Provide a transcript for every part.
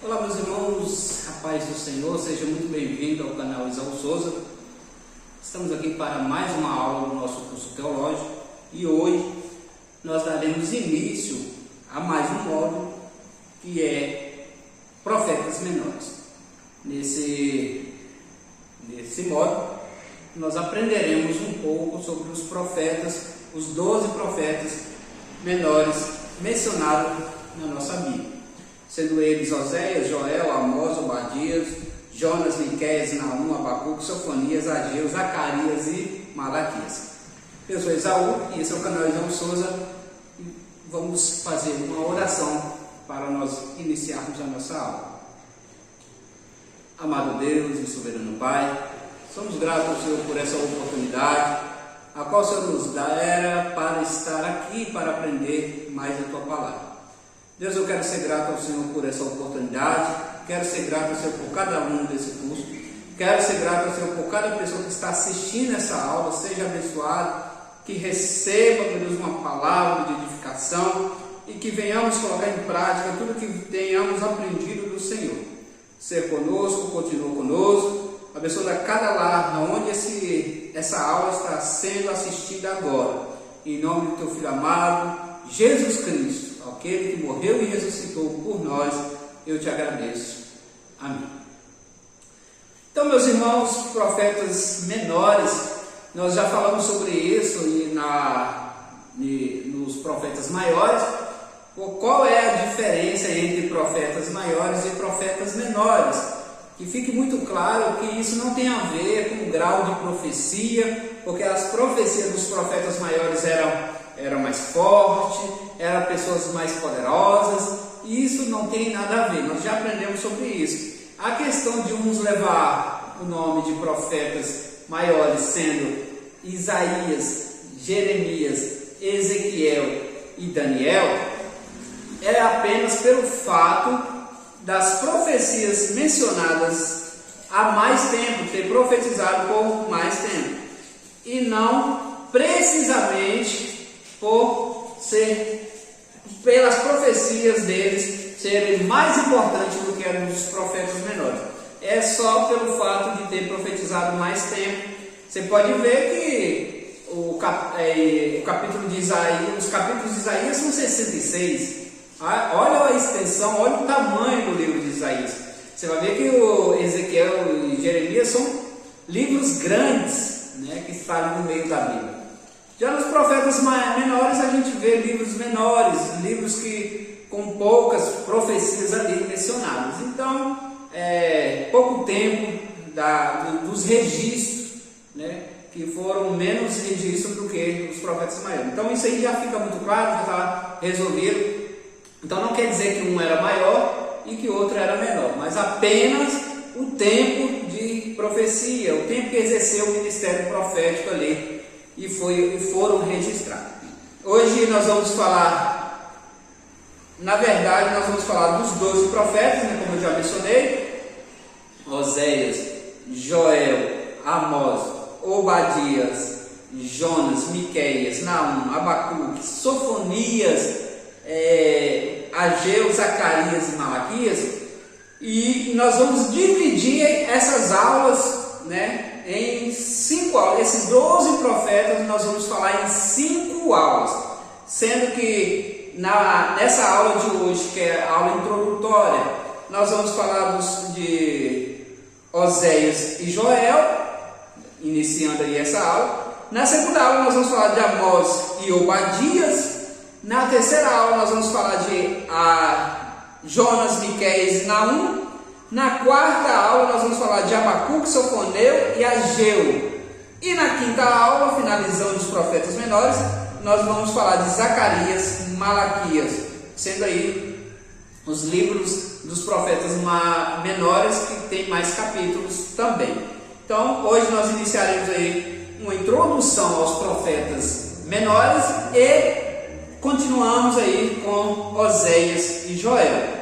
Olá, meus irmãos, a paz do Senhor, seja muito bem-vindo ao canal Isaú Souza. Estamos aqui para mais uma aula do nosso curso teológico e hoje nós daremos início a mais um módulo que é Profetas Menores. Nesse módulo nós aprenderemos um pouco sobre os profetas, os 12 profetas menores mencionados na nossa Bíblia, sendo eles Oséias, Joel, Amós, Obadias, Jonas, Miqueias, Naum, Abacuque, Sofonias, Ageu, Zacarias e Malaquias. Eu sou Isaú e esse é o canal Isaú Souza e vamos fazer uma oração para nós iniciarmos a nossa aula. Amado Deus e soberano Pai, somos gratos ao Senhor por essa oportunidade, a qual o Senhor nos dera para estar aqui para aprender mais da Tua Palavra. Deus, eu quero ser grato ao Senhor por essa oportunidade, quero ser grato ao Senhor por cada aluno desse curso, quero ser grato ao Senhor por cada pessoa que está assistindo essa aula, seja abençoado, que receba, meu Deus, uma palavra de edificação e que venhamos colocar em prática tudo que tenhamos aprendido do Senhor. Ser conosco, continua conosco, abençoa cada lar onde essa aula está sendo assistida agora, em nome do Teu Filho amado, Jesus Cristo, aquele que morreu e ressuscitou por nós, eu te agradeço. Amém. Então, meus irmãos, profetas menores, nós já falamos sobre isso nos profetas maiores. Qual é a diferença entre profetas maiores e profetas menores? Que fique muito claro que isso não tem a ver com o grau de profecia, porque as profecias dos profetas maiores eram mais fortes, eram pessoas mais poderosas, e isso não tem nada a ver, nós já aprendemos sobre isso. A questão de uns levar o nome de profetas maiores, sendo Isaías, Jeremias, Ezequiel e Daniel, é apenas pelo fato das profecias mencionadas há mais tempo, ter profetizado por mais tempo, e não precisamente pelas profecias deles serem mais importantes do que as dos profetas menores. É só pelo fato de ter profetizado mais tempo. Você pode ver que o capítulo de Isaías, os capítulos de Isaías são 66. Olha a extensão, olha o tamanho do livro de Isaías. Você vai ver que o Ezequiel e Jeremias são livros grandes, né, que estão ali no meio da Bíblia. Já nos profetas menores a gente vê livros menores, livros com poucas profecias ali mencionadas. Então, pouco tempo dos registros, né, que foram menos registros do que os profetas maiores. Então isso aí já fica muito claro, já está resolvido. Então não quer dizer que um era maior e que o outro era menor, mas apenas o tempo de profecia, o tempo que exerceu o ministério profético ali e foram registrados. Hoje nós vamos falar, na verdade nós vamos falar dos 12 profetas, né, como eu já mencionei: Oséias, Joel, Amós, Obadias, Jonas, Miqueias, Naum, Abacuque, Sofonias, Ageu, Zacarias e Malaquias. E nós vamos dividir essas aulas, né, em 5 aulas. Esses 12 profetas nós vamos falar em 5 aulas, sendo que nessa aula de hoje, que é a aula introdutória, nós vamos falar de Oséias e Joel, iniciando aí essa aula. Na segunda aula nós vamos falar de Amós e Obadias. Na terceira aula nós vamos falar de Jonas, Miqueias e Naum. Na quarta aula nós vamos falar de Abacuque, Sofoneu e Ageu. E na quinta aula, finalizando os profetas menores, nós vamos falar de Zacarias e Malaquias, sendo aí os livros dos profetas menores que tem mais capítulos também. Então hoje nós iniciaremos aí uma introdução aos profetas menores e continuamos aí com Oséias e Joel.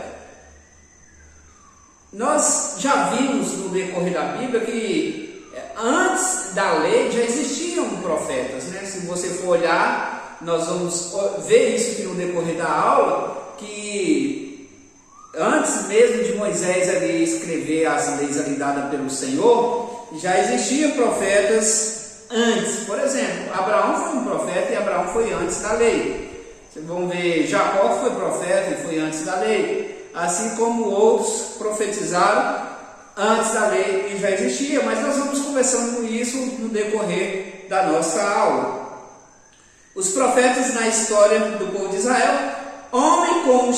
Nós já vimos no decorrer da Bíblia que antes da lei já existiam profetas, né? Se você for olhar, nós vamos ver isso aqui no decorrer da aula, que antes mesmo de Moisés ali escrever as leis ali dadas pelo Senhor, já existiam profetas antes. Por exemplo, Abraão foi um profeta e Abraão foi antes da lei. Vocês vão ver, Jacó foi profeta e foi antes da lei. Assim como outros profetizaram antes da lei e já existia. Mas nós vamos conversando isso no decorrer da nossa aula. Os profetas na história do povo de Israel, homem com o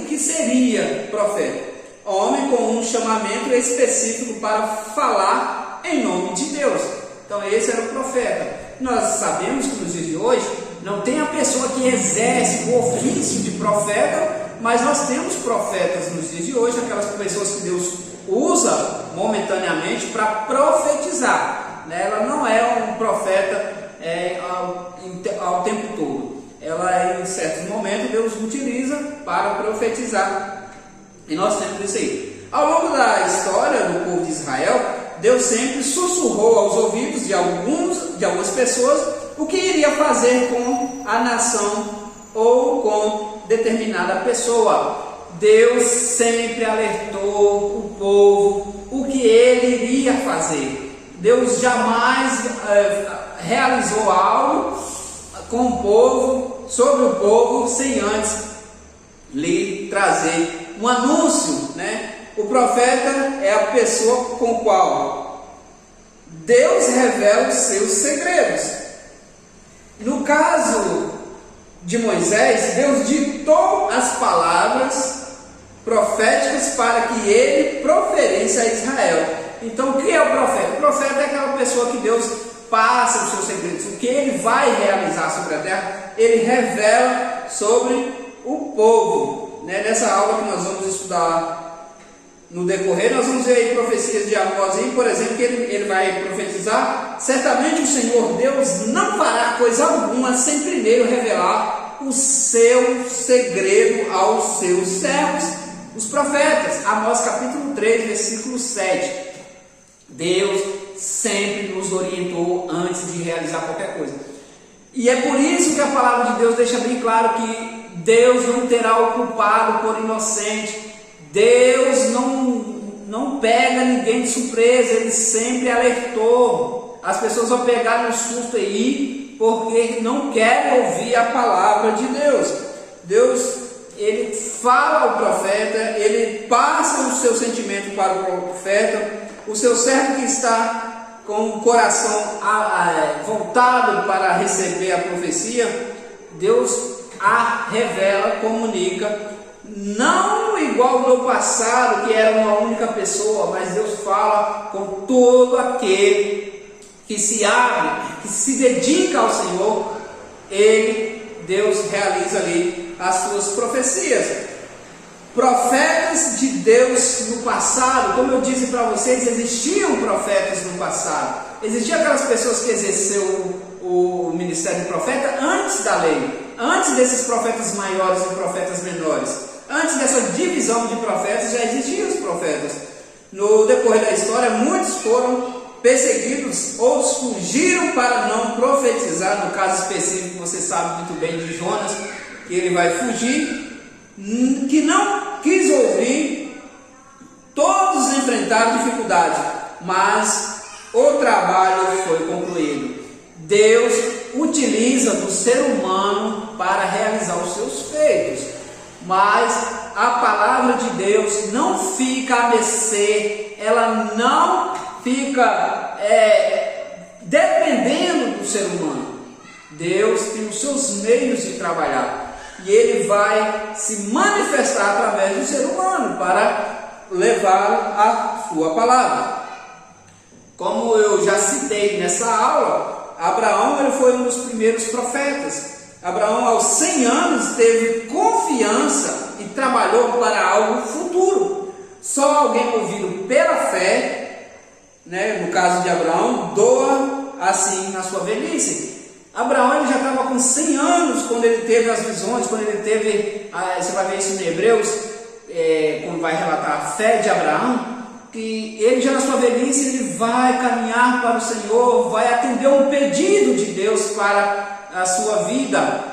que seria profeta? Homem com um chamamento específico para falar em nome de Deus. Então esse era o profeta. Nós sabemos que nos dias de hoje não tem a pessoa que exerce o ofício de profeta, mas nós temos profetas nos dias de hoje, aquelas pessoas que Deus usa momentaneamente para profetizar. Ela não é um profeta ao tempo todo. Ela, em certos momentos, Deus utiliza para profetizar. E nós temos isso aí. Ao longo da história do povo de Israel, Deus sempre sussurrou aos ouvidos de algumas pessoas o que iria fazer com a nação ou com determinada pessoa. Deus sempre alertou o povo o que ele iria fazer. Deus jamais realizou algo com o povo, sobre o povo, sem antes lhe trazer um anúncio, né? O profeta é a pessoa com a qual Deus revela os seus segredos. No caso de Moisés, Deus ditou as palavras proféticas para que ele proferisse a Israel. Então, o que é o profeta? O profeta é aquela pessoa que Deus passa os seus segredos, o que ele vai realizar sobre a terra, ele revela sobre o povo. Nessa aula que nós vamos estudar no decorrer, nós vamos ver aí profecias de Amós, por exemplo, que ele vai profetizar: certamente o Senhor Deus não fará coisa alguma sem primeiro revelar o seu segredo aos seus servos, os profetas. Amós capítulo 3, versículo 7. Deus sempre nos orientou antes de realizar qualquer coisa. E é por isso que a palavra de Deus deixa bem claro que Deus não terá o culpado por inocente. Deus não pega ninguém de surpresa. Ele sempre alertou. As pessoas vão pegar no susto aí porque não querem ouvir a palavra de Deus. Deus, ele fala ao profeta, ele passa o seu sentimento para o profeta. O seu servo que está com o coração voltado para receber a profecia, Deus a revela, comunica, não igual no passado, que era uma única pessoa, mas Deus fala com todo aquele que se abre, que se dedica ao Senhor. Deus realiza ali as suas profecias. Profetas de Deus no passado, como eu disse para vocês, existiam profetas no passado. Existiam aquelas pessoas que exerceram o ministério de profeta antes da lei, antes desses profetas maiores e profetas menores. Antes dessa divisão de profetas já existiam os profetas. No decorrer da história, muitos foram perseguidos, outros fugiram para não profetizar. No caso específico, você sabe muito bem de Jonas, que ele vai fugir, que não quis ouvir. Todos enfrentaram dificuldade, mas o trabalho foi concluído. Deus utiliza do ser humano para realizar os seus feitos, mas a palavra de Deus não fica a mercê, ela não fica dependendo do ser humano. Deus tem os seus meios de trabalhar. E ele vai se manifestar através do ser humano para levar a sua palavra. Como eu já citei nessa aula, Abraão ele foi um dos primeiros profetas. Abraão, aos 100 anos, teve confiança e trabalhou para algo futuro. Só alguém movido pela fé, no caso de Abraão, doa assim na sua velhice. Abraão ele já estava com 100 anos quando ele teve as visões, quando ele teve, você vai ver isso em Hebreus, quando vai relatar a fé de Abraão, que ele já na sua velhice ele vai caminhar para o Senhor, vai atender um pedido de Deus para a sua vida.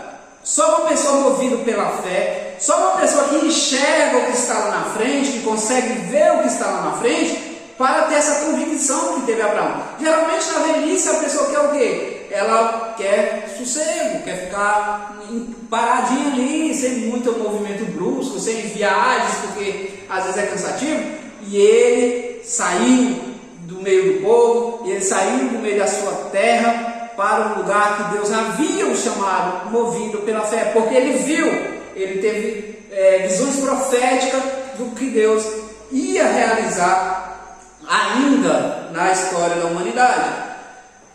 Só uma pessoa movida pela fé só uma pessoa que enxerga o que está lá na frente, que consegue ver o que está lá na frente, para ter essa convicção que teve Abraão. Geralmente na velhice a pessoa quer o quê? Ela quer sossego, quer ficar paradinha ali, sem muito movimento brusco, sem viagens, porque às vezes é cansativo. E ele saiu do meio do povo, ele saiu do meio da sua terra para um lugar que Deus havia o chamado, movido pela fé, porque ele viu, ele teve visões proféticas do que Deus ia realizar ainda na história da humanidade.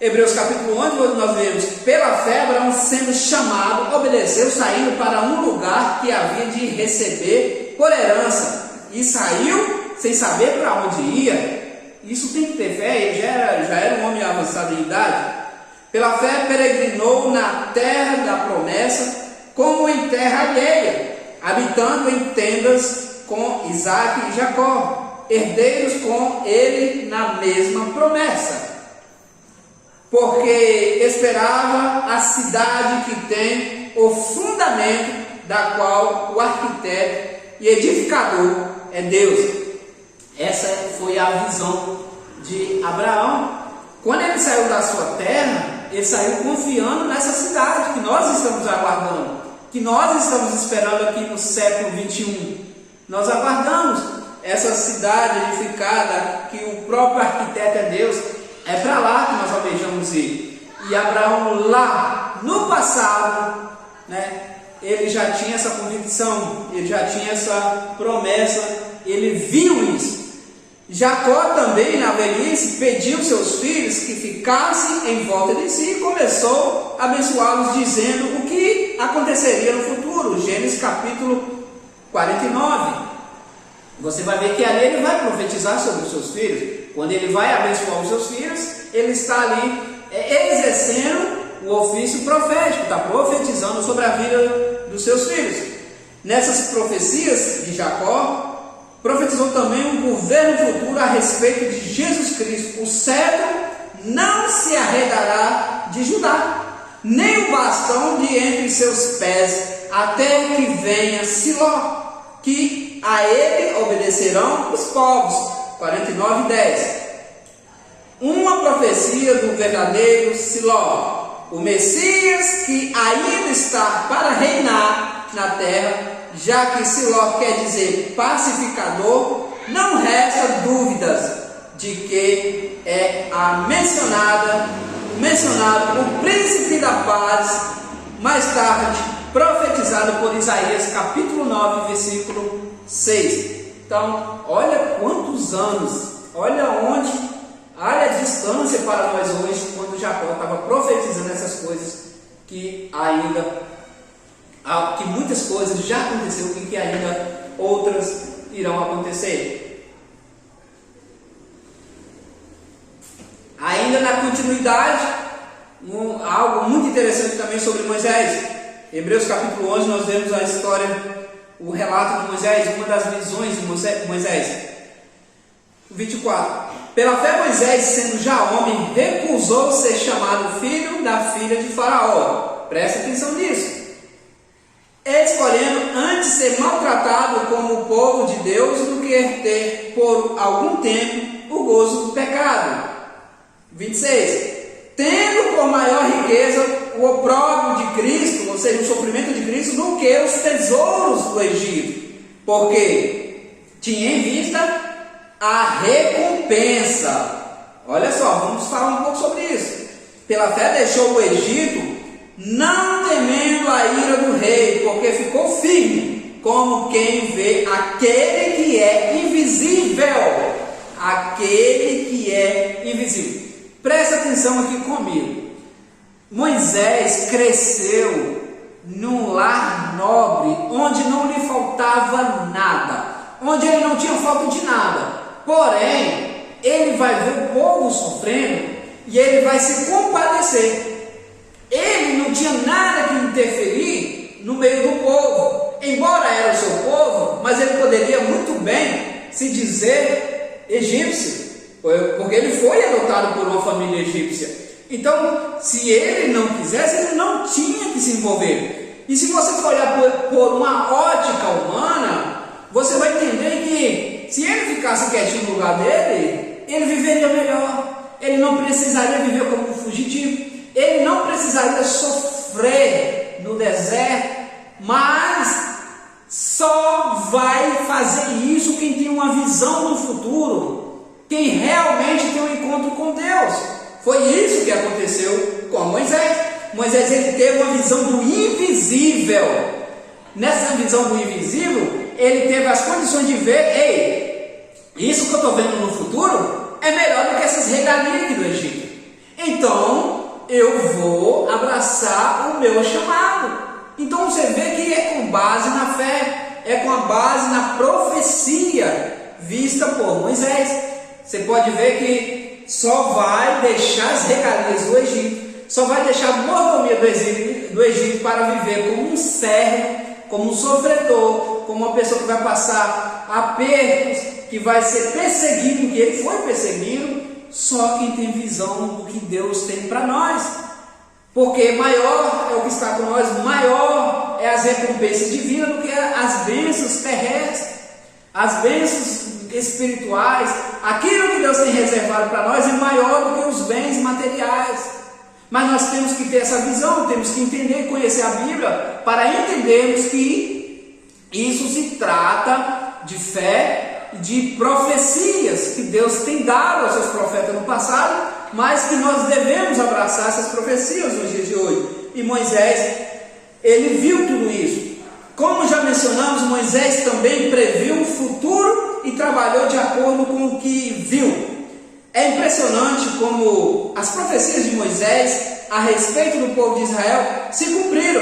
Hebreus capítulo 11, nós vemos, pela fé Abraão sendo chamado, obedeceu, saindo para um lugar que havia de receber por herança, e saiu sem saber para onde ia. Isso tem que ter fé, ele já era um homem avançado em idade. Pela fé peregrinou na terra da promessa, como em terra alheia, habitando em tendas com Isaque e Jacó, herdeiros com ele na mesma promessa, porque esperava a cidade que tem o fundamento, da qual o arquiteto e edificador é Deus. Essa foi a visão de Abraão. Quando ele saiu da sua terra, ele saiu confiando nessa cidade que nós estamos aguardando, que nós estamos esperando aqui no século 21. Nós aguardamos essa cidade edificada, que o próprio arquiteto é Deus. É para lá que nós almejamos ir. E Abraão lá no passado, ele já tinha essa convicção, ele já tinha essa promessa, ele viu isso. Jacó também na velhice pediu seus filhos que ficassem em volta de si e começou a abençoá-los, dizendo o que aconteceria no futuro. Gênesis capítulo 49. Você vai ver que ali ele vai profetizar sobre os seus filhos. Quando ele vai abençoar os seus filhos, ele está ali exercendo o ofício profético, está profetizando sobre a vida dos seus filhos. Nessas profecias de Jacó, profetizou também um governo futuro a respeito de Jesus Cristo. O cetro não se arredará de Judá, nem o bastão de entre seus pés, até que venha Siló, que a ele obedecerão os povos. 49:10. Uma profecia do verdadeiro Siló, o Messias que ainda está para reinar na terra. Já que Siló quer dizer pacificador, não resta dúvidas de que é mencionado o príncipe da paz, mais tarde profetizado por Isaías capítulo 9, versículo 6. Então, olha quantos anos, olha a distância para nós hoje, quando Jacó estava profetizando essas coisas, que muitas coisas já aconteceram e que ainda outras irão acontecer. Ainda na continuidade, algo muito interessante também sobre Moisés. Hebreus capítulo 11, nós vemos a história, o relato de Moisés, uma das visões de Moisés. 24. Pela fé Moisés, sendo já homem, recusou ser chamado filho da filha de Faraó. Presta atenção nisso. Escolhendo antes ser maltratado como o povo de Deus do que ter por algum tempo o gozo do pecado. 26. Tendo por maior riqueza o opróbrio de Cristo, ou seja, o sofrimento de Cristo, do que os tesouros do Egito, porque tinha em vista a recompensa. Olha só, vamos falar um pouco sobre isso. Pela fé deixou o Egito, não temendo a ira do rei, porque ficou firme, como quem vê aquele que é invisível. Aquele que é invisível. Presta atenção aqui comigo. Moisés cresceu num lar nobre, onde não lhe faltava nada, onde ele não tinha falta de nada. Porém, ele vai ver o povo sofrendo e ele vai se compadecer. Ele não tinha nada que interferir no meio do povo, embora era o seu povo, mas ele poderia muito bem se dizer egípcio, porque ele foi adotado por uma família egípcia. Então, se ele não quisesse, ele não tinha que se envolver. E se você for olhar por uma ótica humana, você vai entender que se ele ficasse quietinho no lugar dele, ele viveria melhor. Ele não precisaria viver como um fugitivo. Ele não precisaria sofrer no deserto. Mas só vai fazer isso quem tem uma visão do futuro, quem realmente tem um encontro com Deus. Foi isso que aconteceu com Moisés. Moisés, ele teve uma visão do invisível. Nessa visão do invisível, ele teve as condições de ver: ei, isso que eu estou vendo no futuro é melhor do que essas regalias aqui do Egito. Então eu vou abraçar o meu chamado. Então você vê que é com base na fé, é com a base na profecia vista por Moisés. Você pode ver que só vai deixar as regalias do Egito, só vai deixar a mordomia do Egito para viver como um servo, como um sofredor, como uma pessoa que vai passar apertos, que vai ser perseguido, que ele foi perseguido. Só quem tem visão do que Deus tem para nós. Porque maior é o que está com nós, maior é as recompensas divinas do que as bênçãos terrestres, as bênçãos espirituais. Aquilo que Deus tem reservado para nós é maior do que os bens materiais. Mas nós temos que ter essa visão, temos que entender e conhecer a Bíblia para entendermos que isso se trata de fé, de profecias que Deus tem dado aos seus profetas no passado, mas que nós devemos abraçar essas profecias nos dias de hoje. E Moisés, ele viu tudo isso. Como já mencionamos, Moisés também previu o futuro e trabalhou de acordo com o que viu. É impressionante como as profecias de Moisés a respeito do povo de Israel se cumpriram.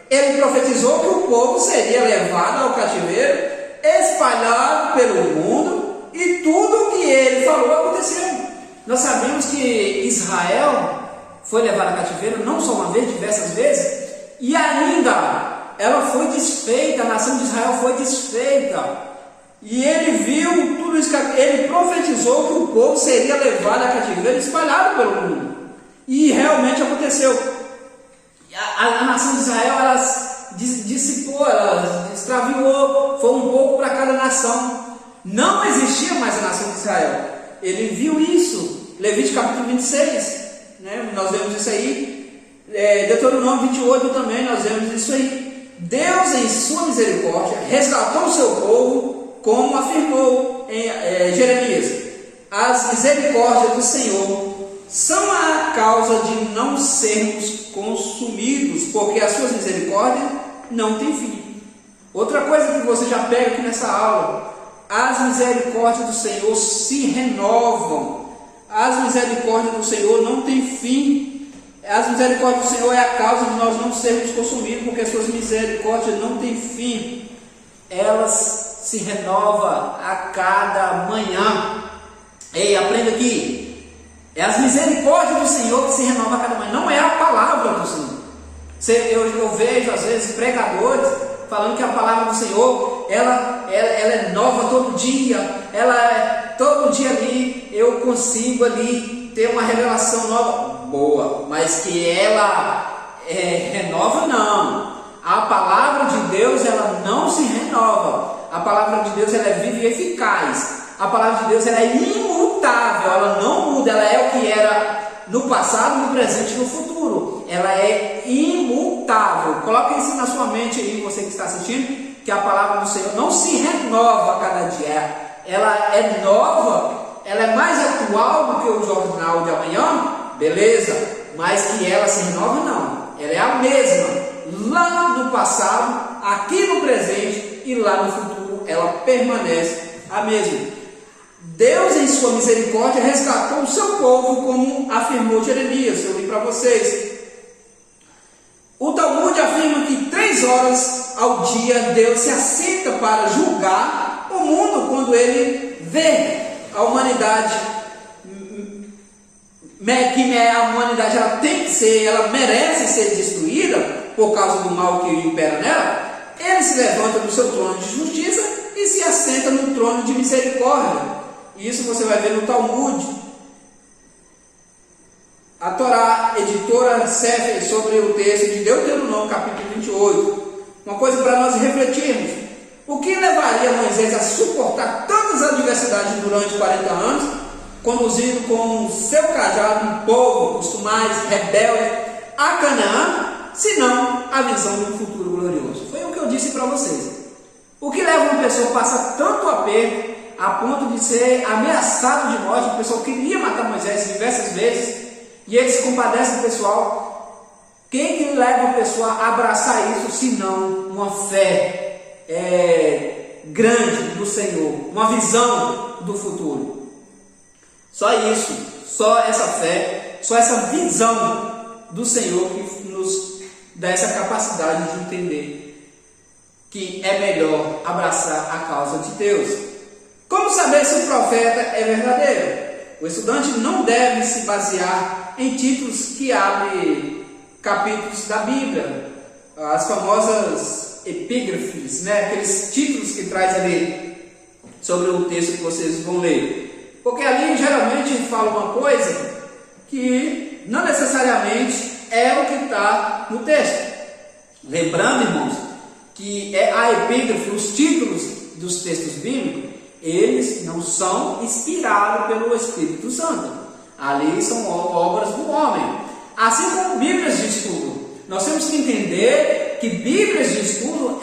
Ele profetizou que o povo seria levado ao cativeiro, espalhado pelo mundo, e tudo o que ele falou aconteceu. Nós sabemos que Israel foi levada a cativeiro não só uma vez, diversas vezes, e ainda ela foi desfeita, a nação de Israel foi desfeita. E ele viu tudo isso, ele profetizou que o povo seria levado a cativeiro, espalhado pelo mundo. E realmente aconteceu. A nação de Israel, ela dissipou, ela extraviou, foi um pouco para cada nação. Não existia mais a nação de Israel. Ele viu isso, Levítico capítulo 26, né? Nós vemos isso aí, Deuteronômio 28 também, nós vemos isso aí. Deus, em sua misericórdia, resgatou o seu povo, como afirmou em Jeremias: as misericórdias do Senhor são a causa de não sermos consumidos, porque as suas misericórdias não têm fim. Outra coisa que você já pega aqui nessa aula: as misericórdias do Senhor se renovam, as misericórdias do Senhor não têm fim. As misericórdias do Senhor é a causa de nós não sermos consumidos, porque as suas misericórdias não têm fim. Elas se renovam a cada manhã. Ei, aprenda aqui. É as misericórdias do Senhor que se renovam a cada manhã, não é a palavra do Senhor. Eu vejo às vezes pregadores falando que a palavra do Senhor, ela é nova todo dia, todo dia ali eu consigo ali ter uma revelação nova, boa, mas que ela renova, não. A palavra de Deus, ela não se renova. A palavra de Deus, ela é viva e eficaz. A palavra de Deus, ela é imutável, ela não muda, ela é o que era no passado, no presente e no futuro. Ela é imutável. Coloque isso na sua mente aí, você que está assistindo, que a palavra do Senhor não se renova a cada dia. Ela é nova, ela é mais atual do que o jornal de amanhã, beleza, mas que ela se renova, não. Ela é a mesma, lá no passado, aqui no presente e lá no futuro, ela permanece a mesma. Deus, em sua misericórdia, resgatou o seu povo, como afirmou Jeremias. Eu li para vocês. O Talmud afirma que 3 horas ao dia Deus se assenta para julgar o mundo quando ele vê a humanidade, que a humanidade ela tem que ser, ela merece ser destruída por causa do mal que impera nela. Ele se levanta do seu trono de justiça e se assenta no trono de misericórdia. Isso você vai ver no Talmud. a Torá Editora Sefer sobre o texto de Deuteronômio capítulo 28. Uma coisa para nós refletirmos: o que levaria Moisés a suportar tantas adversidades durante 40 anos, conduzindo com o seu cajado um povo, os mais rebelde, a Canaã, senão a visão de um futuro glorioso? Foi o que eu disse para vocês. O que leva uma pessoa a passar tanto aperto a ponto de ser ameaçado de morte? O pessoal queria matar Moisés diversas vezes e ele se compadece do pessoal. Quem que leva a pessoa a abraçar isso, senão uma fé grande do Senhor, uma visão do futuro? Só isso, só essa fé, só essa visão do Senhor que nos dá essa capacidade de entender que é melhor abraçar a causa de Deus. Como saber se o profeta é verdadeiro? O estudante não deve se basear em títulos que abrem capítulos da Bíblia, as famosas epígrafes, né? Aqueles títulos que traz ali sobre o texto que vocês vão ler, porque ali geralmente fala uma coisa que não necessariamente é o que está no texto. Lembrando, irmãos, que a epígrafe, os títulos dos textos bíblicos, eles não são inspirados pelo Espírito Santo. Ali são obras do homem. Assim como Bíblias de estudo. Nós temos que entender que Bíblias de estudo,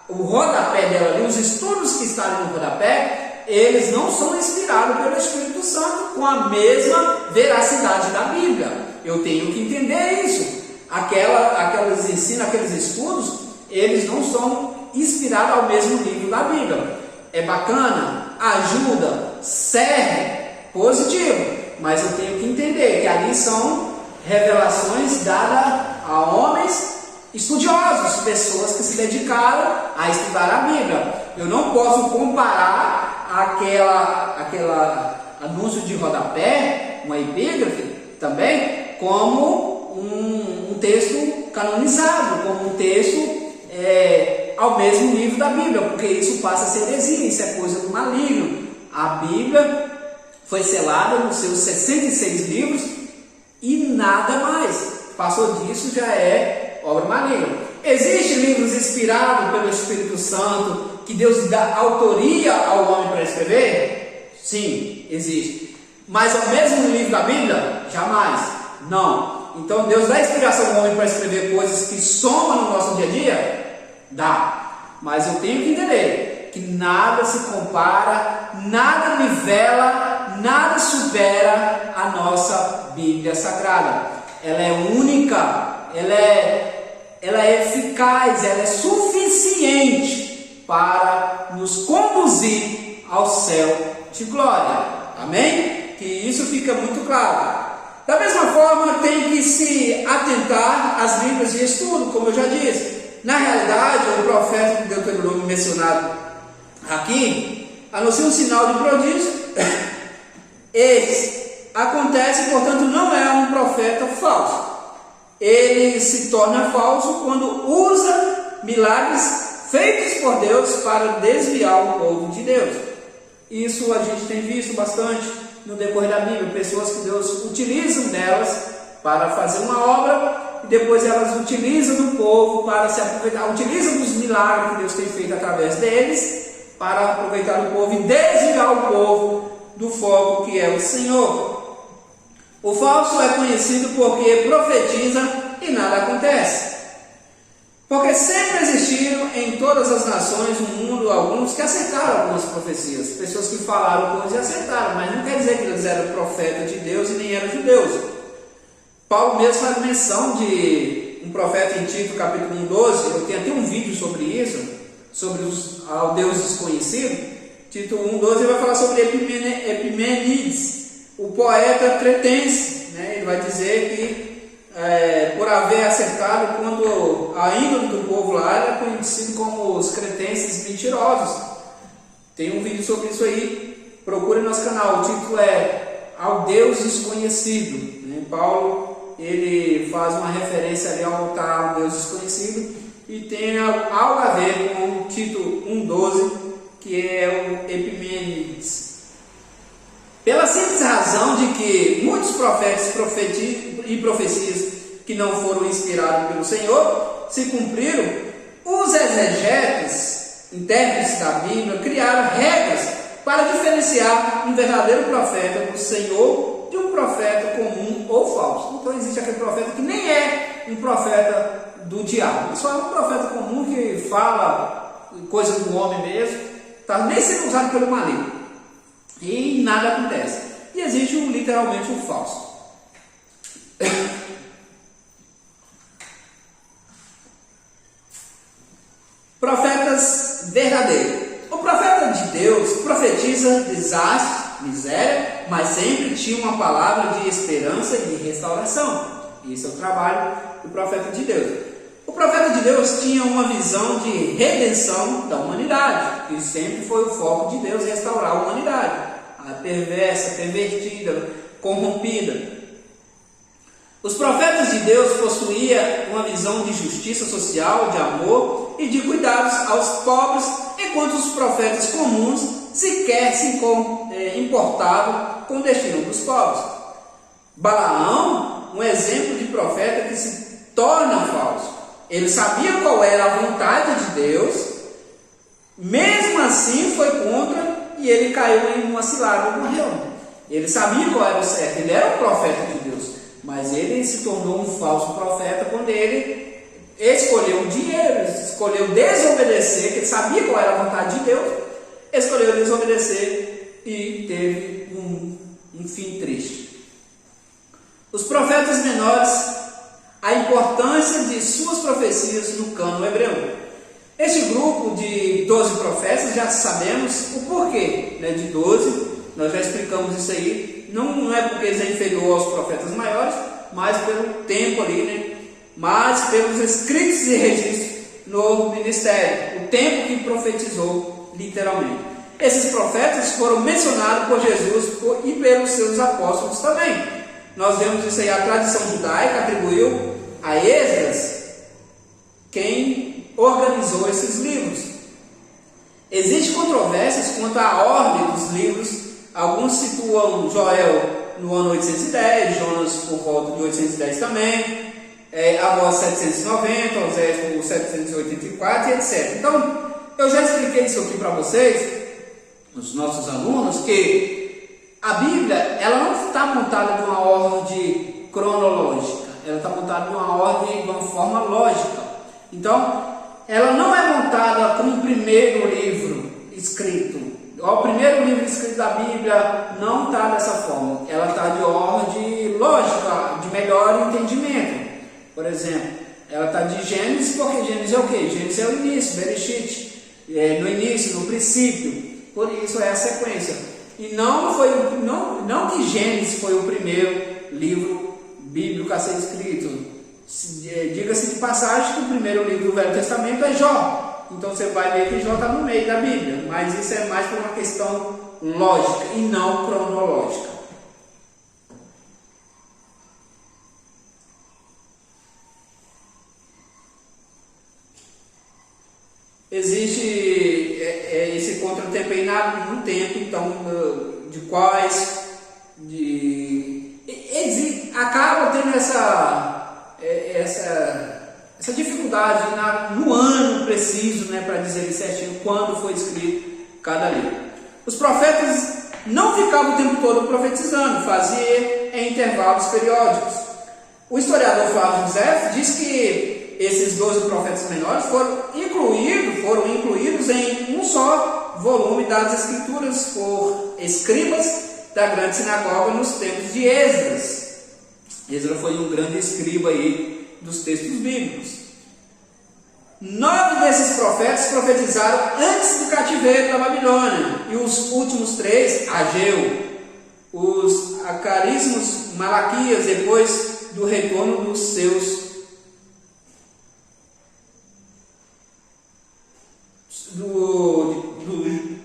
o rodapé dela ali, os estudos que estão ali no rodapé, eles não são inspirados pelo Espírito Santo com a mesma veracidade da Bíblia. Eu tenho que entender isso. Aqueles ensinos, aqueles estudos, eles não são inspirados ao mesmo nível da Bíblia. É bacana, ajuda, serve, positivo, mas eu tenho que entender que ali são revelações dadas a homens estudiosos, pessoas que se dedicaram a estudar a Bíblia. Eu não posso comparar aquela anúncio de rodapé, uma epígrafe também, como um texto canonizado, como um texto ao mesmo nível da Bíblia, porque isso passa a ser heresia, isso é coisa do maligno. A Bíblia foi selada nos seus 66 livros e nada mais. Passou disso já é obra maligna. Existem livros inspirados pelo Espírito Santo que Deus dá autoria ao homem para escrever? Sim, existe. Mas ao mesmo nível da Bíblia? Jamais. Não. Então Deus dá inspiração ao homem para escrever coisas que somam no nosso dia a dia? Dá. Mas eu tenho que entender que nada se compara, nada nivela, nada supera a nossa Bíblia Sagrada. Ela é única, ela é eficaz, ela é suficiente para nos conduzir ao céu de glória. Amém? Que isso fica muito claro. Da mesma forma, tem que se atentar às Bíblias de estudo, como eu já disse. Na realidade, o profeta de Deuteronômio mencionado aqui anuncia um sinal de prodígio. Esse acontece, portanto, não é um profeta falso. Ele se torna falso quando usa milagres feitos por Deus para desviar o povo de Deus. Isso a gente tem visto bastante no decorrer da Bíblia, pessoas que Deus utiliza delas para fazer uma obra e depois elas utilizam do povo para se aproveitar, utilizam dos milagres que Deus tem feito através deles para aproveitar o povo e desviar o povo do foco que é o Senhor. O falso é conhecido porque profetiza e nada acontece. Porque sempre existiram em todas as nações do mundo alguns que acertaram algumas profecias, pessoas que falaram coisas e acertaram, mas não quer dizer que eles eram profetas de Deus e nem eram judeus. Paulo mesmo faz menção de um profeta em Tito capítulo 1:12, eu tenho até um vídeo sobre isso, sobre ao Deus desconhecido. Tito 1:12 ele vai falar sobre Epimenides, o poeta cretense, né? Ele vai dizer que por haver acertado quando a índole do povo lá era conhecido como os cretenses mentirosos. Tem um vídeo sobre isso aí, procure no nosso canal, o título é Ao Deus Desconhecido, né? Paulo ele faz uma referência ali ao altar ao Deus desconhecido e tem algo a ver com o Tito 1:12, que é o Epimenides. Pela simples razão de que muitos profetas e profecias que não foram inspirados pelo Senhor se cumpriram, os exegetas, intérpretes da Bíblia, criaram regras para diferenciar um verdadeiro profeta do Senhor de um profeta comum ou falso. Então existe aquele profeta que nem é um profeta do diabo, ele só é um profeta comum que fala coisa do homem mesmo, está nem sendo usado pelo maligno, e nada acontece. E existe literalmente um falso. Profetas verdadeiros. O profeta de Deus profetiza desastre, miséria, mas sempre tinha uma palavra de esperança e de restauração. Esse é o trabalho do profeta de Deus. O profeta de Deus tinha uma visão de redenção da humanidade, que sempre foi o foco de Deus, restaurar a humanidade, a perversa, pervertida, corrompida. Os profetas de Deus possuíam uma visão de justiça social, de amor e de cuidados aos pobres, enquanto os profetas comuns sequer se importavam com o destino dos pobres. Balaão, um exemplo de profeta que se torna falso. Ele sabia qual era a vontade de Deus, mesmo assim foi contra e ele caiu em uma cilada e morreu. Ele sabia qual era o certo, ele era um profeta de Deus, mas ele se tornou um falso profeta quando ele escolheu o dinheiro, escolheu desobedecer, que ele sabia qual era a vontade de Deus, escolheu desobedecer e teve um fim triste. Os profetas menores, a importância de suas profecias no cânon hebreu. Este grupo de 12 profetas, já sabemos o porquê, né, de 12, nós já explicamos isso aí, não é porque eles é inferior aos profetas maiores, mas pelo tempo ali, né, mas pelos escritos e registros no ministério, o tempo que profetizou literalmente. Esses profetas foram mencionados por Jesus e pelos seus apóstolos também. Nós vemos isso aí, a tradição judaica atribuiu a Esdras quem organizou esses livros. Existem controvérsias quanto à ordem dos livros. Alguns situam Joel no ano 810, Jonas por volta de 810 também, Amós 790, Osés por 784 e etc. Então, eu já expliquei isso aqui para vocês, os nossos alunos, que a Bíblia ela não está montada de uma ordem cronológica, ela está montada de uma ordem, de uma forma lógica. Então, ela não é montada como o primeiro livro escrito. O primeiro livro escrito da Bíblia não está dessa forma. Ela está de ordem lógica, de melhor entendimento. Por exemplo, ela está de Gênesis, porque Gênesis é o quê? Gênesis é o início, Bereshit, no início, no princípio. Por isso é a sequência. E não que Gênesis foi o primeiro livro bíblico a ser escrito. Diga-se de passagem que o primeiro livro do Velho Testamento é Jó. Então você vai ver que Jó está no meio da Bíblia. Mas isso é mais por uma questão lógica e não cronológica. Existe esse contratempo aí no tempo, então, de quais... acaba tendo essa dificuldade no ano preciso, né, para dizer certinho quando foi escrito cada livro. Os profetas não ficavam o tempo todo profetizando, faziam em intervalos periódicos. O historiador Flávio José diz que esses 12 profetas menores foram incluídos em um só volume das escrituras por escribas da grande sinagoga nos tempos de Esdras. Esdras foi um grande escriba aí dos textos bíblicos. 9 desses profetas profetizaram antes do cativeiro da Babilônia, e os últimos 3, Ageu, os acaríssimos, Malaquias, depois do retorno dos seus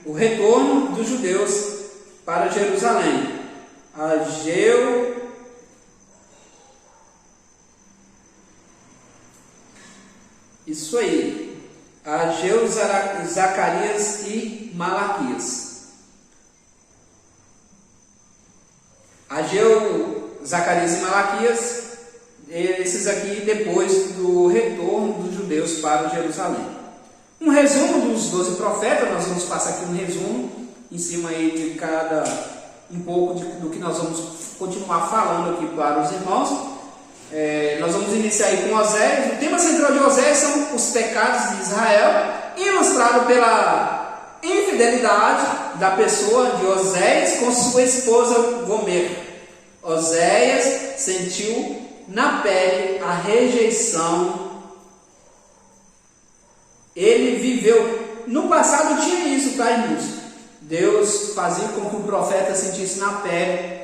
o retorno dos judeus para Jerusalém. Ageu, isso aí, Ageu, Zacarias e Malaquias. Ageu, Zacarias e Malaquias, esses aqui depois do retorno dos judeus para Jerusalém. Um resumo dos 12 profetas, nós vamos passar aqui um resumo em cima aí de cada, um pouco do que nós vamos continuar falando aqui para os irmãos. Nós vamos iniciar aí com Oséias. O tema central de Oséias são os pecados de Israel, ilustrado pela infidelidade da pessoa de Oséias com sua esposa Gomer. Oséias sentiu na pele a rejeição. Ele viveu, no passado tinha isso, tá, irmãos? Deus fazia com que o profeta sentisse na pele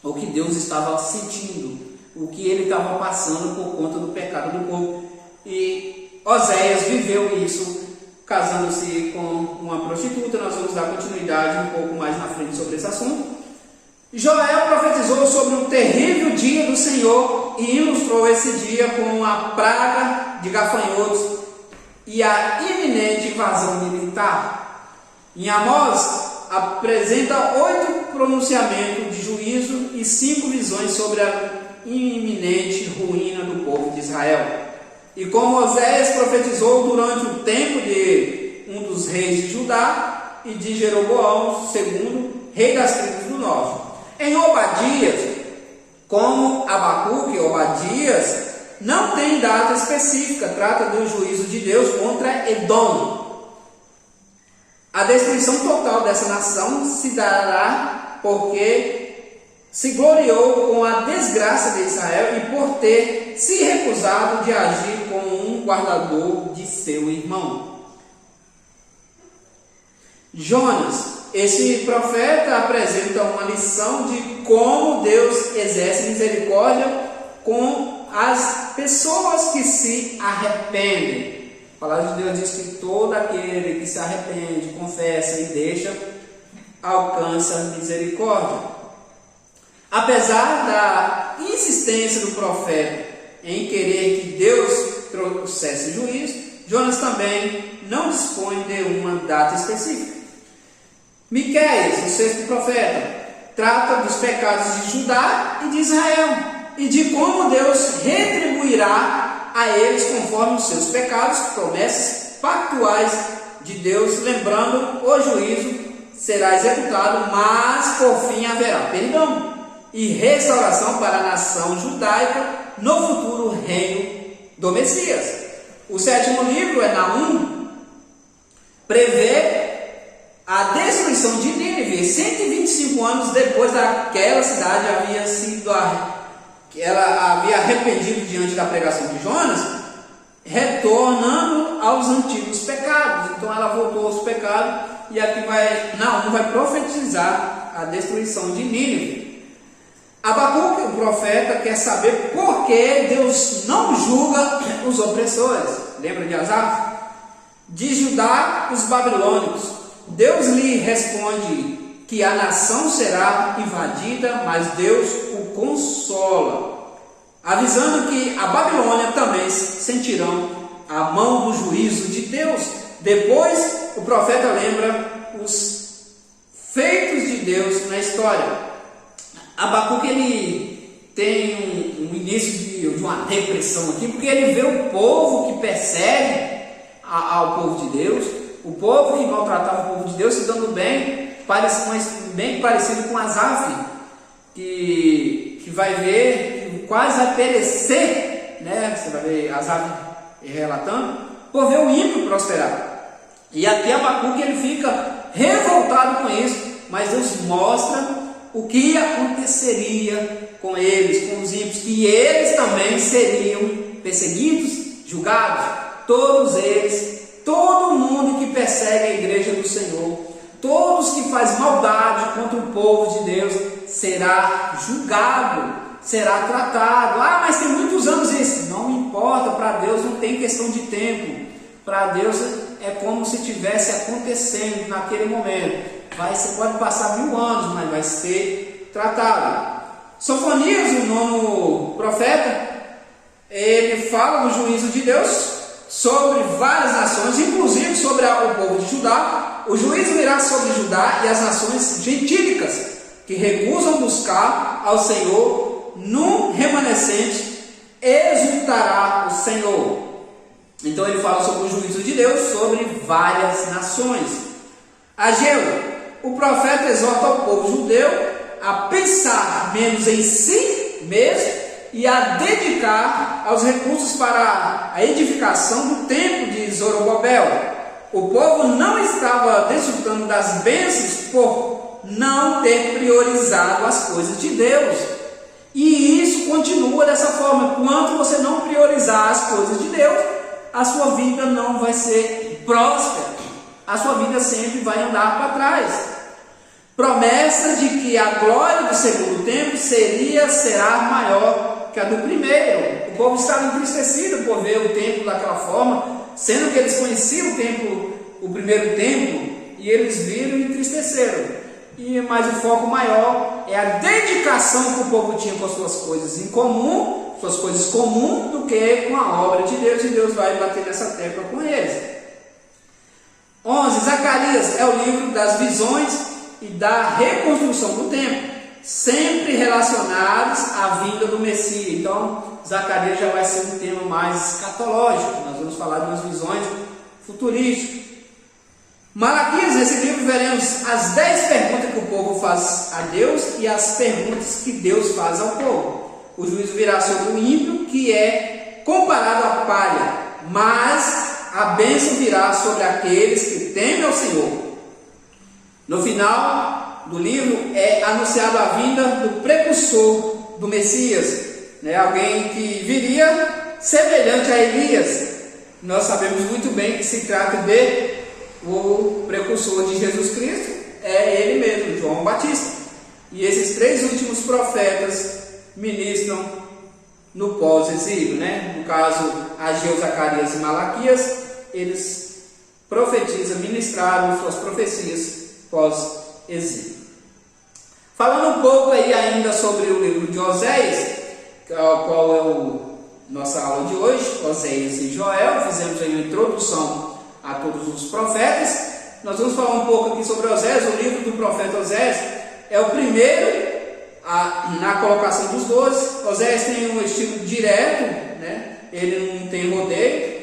o que Deus estava sentindo, o que ele estava passando por conta do pecado do povo. E Oséias viveu isso, casando-se com uma prostituta. Nós vamos dar continuidade um pouco mais na frente sobre esse assunto. Joel profetizou sobre um terrível dia do Senhor e ilustrou esse dia com a praga de gafanhotos e a iminente invasão militar. Em Amós, apresenta 8 pronunciamentos de juízo e 5 visões sobre a iminente ruína do povo de Israel. E como Oséias profetizou durante o tempo de um dos reis de Judá e de Jeroboão II, rei das tribos do norte. Em Obadias, como Abacuque, Obadias não tem data específica, trata do juízo de Deus contra Edom. A destruição total dessa nação se dará porque se gloriou com a desgraça de Israel e por ter se recusado de agir como um guardador de seu irmão. Jonas, esse profeta apresenta uma lição de como Deus exerce misericórdia com as pessoas que se arrependem. A palavra de Deus diz que todo aquele que se arrepende, confessa e deixa, alcança misericórdia. Apesar da insistência do profeta em querer que Deus trouxesse juízo, Jonas também não dispõe de uma data específica. Miqueias, o 6º profeta, trata dos pecados de Judá e de Israel e de como Deus retribuirá a eles conforme os seus pecados, promessas pactuais de Deus, lembrando: o juízo será executado, mas por fim haverá perdão e restauração para a nação judaica no futuro reino do Messias. O 7º livro, Naum, prevê a destruição de Nínive 125 anos depois daquela cidade ela havia arrependido diante da pregação de Jonas, retornando aos antigos pecados. Então ela voltou aos pecados, e aqui Naum vai profetizar a destruição de Nínive. Abacuque, o profeta, quer saber por que Deus não julga os opressores. Lembra de Asaf? De Judá, os babilônicos. Deus lhe responde que a nação será invadida, mas Deus o consola, avisando que a Babilônia também sentirão a mão do juízo de Deus. Depois, o profeta lembra os feitos de Deus na história. Abacuque, ele tem um início de uma depressão aqui, porque ele vê o povo que persegue ao povo de Deus, o povo que maltratava o povo de Deus se dando bem, bem parecido com Asaf, que vai ver que quase vai perecer, né? Você vai ver Asaf relatando, por ver o ímpio prosperar. E aqui Abacuque, ele fica revoltado com isso, mas Deus mostra o que aconteceria com eles, com os ímpios, que eles também seriam perseguidos, julgados, todos eles. Todo mundo que persegue a igreja do Senhor, todos que faz maldade contra o povo de Deus, será julgado, será tratado. Mas tem muitos anos isso. Não importa, para Deus não tem questão de tempo. Para Deus é como se estivesse acontecendo naquele momento. Você pode passar 1000 anos, mas vai ser tratado. Sofonias, o 9º profeta, ele fala do juízo de Deus sobre várias nações, inclusive sobre o povo de Judá. O juízo virá sobre Judá e as nações gentílicas, que recusam buscar ao Senhor, num remanescente exultará o Senhor. Então ele fala sobre o juízo de Deus sobre várias nações. Ageu, o profeta, exorta o povo judeu a pensar menos em si mesmo e a dedicar aos recursos para a edificação do templo de Zorobabel. O povo não estava desfrutando das bênçãos por não ter priorizado as coisas de Deus. E isso continua dessa forma. Enquanto você não priorizar as coisas de Deus, a sua vida não vai ser próspera. A sua vida sempre vai andar para trás. Promessa de que a glória do segundo templo será maior que a do primeiro. O povo estava entristecido por ver o templo daquela forma, sendo que eles conheciam o templo, o primeiro templo, e eles viram e entristeceram. Mas o foco maior é a dedicação que o povo tinha com as suas coisas em comum, suas coisas comuns, do que com a obra de Deus, e Deus vai bater nessa tecla com eles. 11. Zacarias é o livro das visões e da reconstrução do templo, sempre relacionados à vinda do Messias. Então, Zacarias já vai ser um tema mais escatológico. Nós vamos falar de umas visões futurísticas. Malaquias, nesse livro, veremos as 10 perguntas que o povo faz a Deus e as perguntas que Deus faz ao povo. O juízo virá sobre o ímpio, que é comparado à palha, mas a bênção virá sobre aqueles que temem ao Senhor. No final do livro é anunciado a vinda do precursor do Messias, alguém que viria semelhante a Elias. Nós sabemos muito bem que se trata de o precursor de Jesus Cristo, é ele mesmo, João Batista. E esses 3 últimos profetas ministram no pós-exílio, No caso, Ageu, Zacarias e Malaquias, eles profetizam, ministraram suas profecias pós-exílio. Falando um pouco aí ainda sobre o livro de Oséias, qual é nossa aula de hoje, Oséias e Joel. Fizemos aí uma introdução a todos os profetas. Nós vamos falar um pouco aqui sobre Oséias. O livro do profeta Oséias é o primeiro na colocação dos 12. Oséias tem um estilo direto, ele não tem rodeio.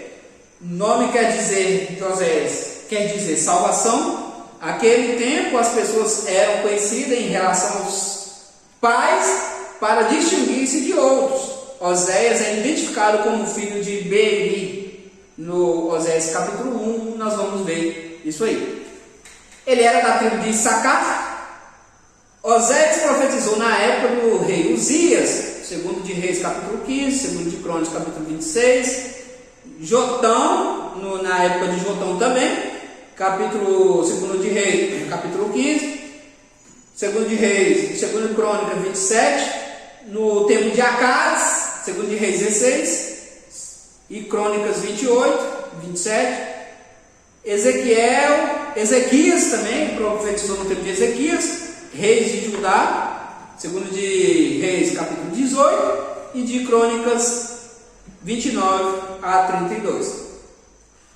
O nome de Oséias quer dizer salvação. Aquele tempo as pessoas eram conhecidas em relação aos pais para distinguir-se de outros. Oséias é identificado como filho de Beeri. No Oséias capítulo 1, nós vamos ver isso aí. Ele era da tribo de Issacar. Oséias profetizou na época do rei Uzias, segundo de Reis capítulo 15, segundo de Crônicas capítulo 26. Jotão, na época de Jotão também, segundo de Reis capítulo 15, segundo de Reis, segundo de Crônicas 27, no tempo de Acaz, segundo de Reis 16, e Crônicas 28, 27, Ezequias também profetizou no tempo de Ezequias, Reis de Judá, segundo de Reis capítulo 18, e de Crônicas 29 a 32.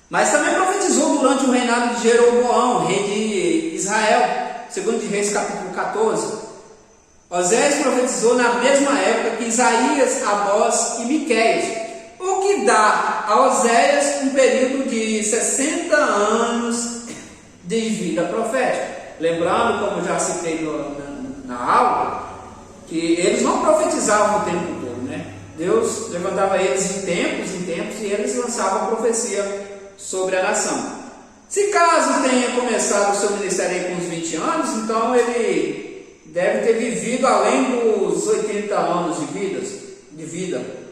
Mas também profetizou durante o reinado de Jeroboão, rei de Israel, segundo de Reis capítulo 14. Oséias profetizou na mesma época que Isaías, Amós e Miqueias, o que dá a Oséias um período de 60 anos de vida profética. Lembrando, como já citei na aula, que eles não profetizavam o tempo todo, Deus levantava eles em tempos, e eles lançavam profecia sobre a nação. Se caso tenha começado o seu ministério com uns 20 anos, então ele deve ter vivido além dos 80 anos de vida.